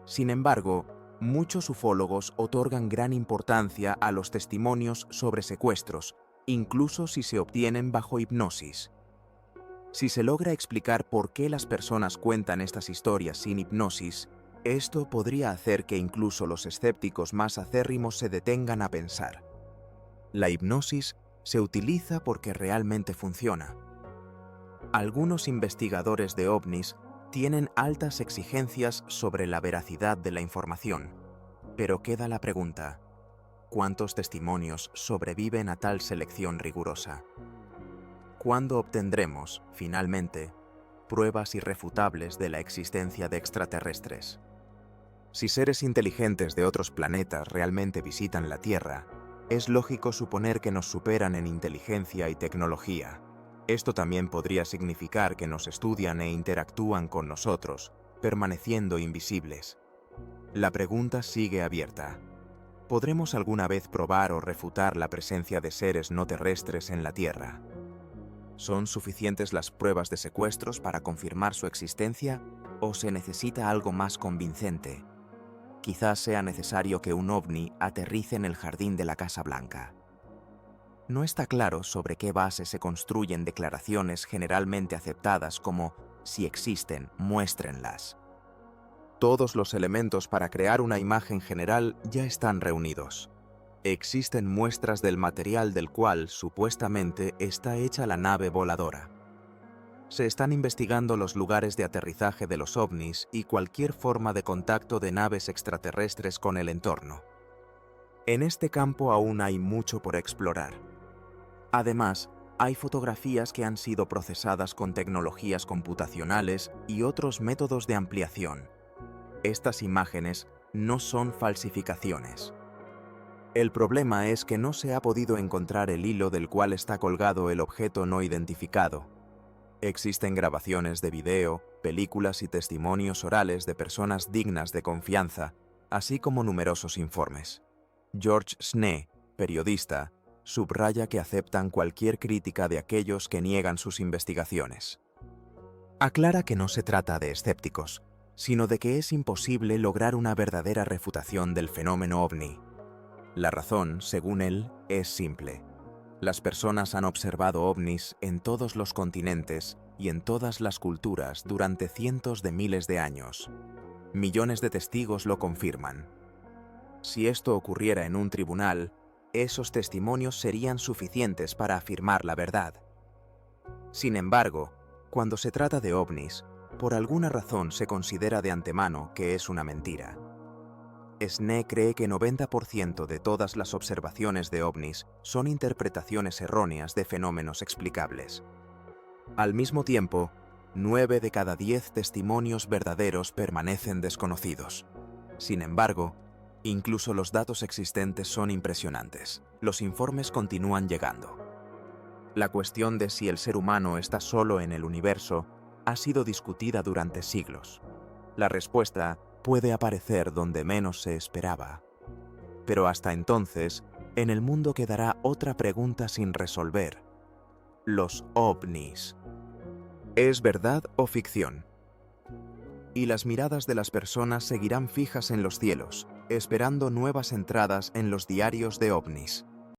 Sin embargo, muchos ufólogos otorgan gran importancia a los testimonios sobre secuestros, incluso si se obtienen bajo hipnosis. Si se logra explicar por qué las personas cuentan estas historias sin hipnosis, esto podría hacer que incluso los escépticos más acérrimos se detengan a pensar. La hipnosis se utiliza porque realmente funciona. Algunos investigadores de ovnis tienen altas exigencias sobre la veracidad de la información, pero queda la pregunta: ¿cuántos testimonios sobreviven a tal selección rigurosa? ¿Cuándo obtendremos, finalmente, pruebas irrefutables de la existencia de extraterrestres? Si seres inteligentes de otros planetas realmente visitan la Tierra, es lógico suponer que nos superan en inteligencia y tecnología. Esto también podría significar que nos estudian e interactúan con nosotros, permaneciendo invisibles. La pregunta sigue abierta. ¿Podremos alguna vez probar o refutar la presencia de seres no terrestres en la Tierra? ¿Son suficientes las pruebas de secuestros para confirmar su existencia o se necesita algo más convincente? Quizás sea necesario que un ovni aterrice en el jardín de la Casa Blanca. No está claro sobre qué base se construyen declaraciones generalmente aceptadas como «si existen, muéstrenlas». Todos los elementos para crear una imagen general ya están reunidos. Existen muestras del material del cual, supuestamente, está hecha la nave voladora. Se están investigando los lugares de aterrizaje de los ovnis y cualquier forma de contacto de naves extraterrestres con el entorno. En este campo aún hay mucho por explorar. Además, hay fotografías que han sido procesadas con tecnologías computacionales y otros métodos de ampliación. Estas imágenes no son falsificaciones. El problema es que no se ha podido encontrar el hilo del cual está colgado el objeto no identificado. Existen grabaciones de video, películas y testimonios orales de personas dignas de confianza, así como numerosos informes. George Snee, periodista, subraya que aceptan cualquier crítica de aquellos que niegan sus investigaciones. Aclara que no se trata de escépticos, sino de que es imposible lograr una verdadera refutación del fenómeno ovni. La razón, según él, es simple. Las personas han observado ovnis en todos los continentes y en todas las culturas durante cientos de miles de años. Millones de testigos lo confirman. Si esto ocurriera en un tribunal, esos testimonios serían suficientes para afirmar la verdad. Sin embargo, cuando se trata de ovnis, por alguna razón se considera de antemano que es una mentira. SNE cree que 90% de todas las observaciones de ovnis son interpretaciones erróneas de fenómenos explicables. Al mismo tiempo, 9 de cada 10 testimonios verdaderos permanecen desconocidos. Sin embargo, incluso los datos existentes son impresionantes. Los informes continúan llegando. La cuestión de si el ser humano está solo en el universo ha sido discutida durante siglos. La respuesta puede aparecer donde menos se esperaba. Pero hasta entonces, en el mundo quedará otra pregunta sin resolver. Los ovnis. ¿Es verdad o ficción? Y las miradas de las personas seguirán fijas en los cielos, esperando nuevas entradas en los diarios de ovnis.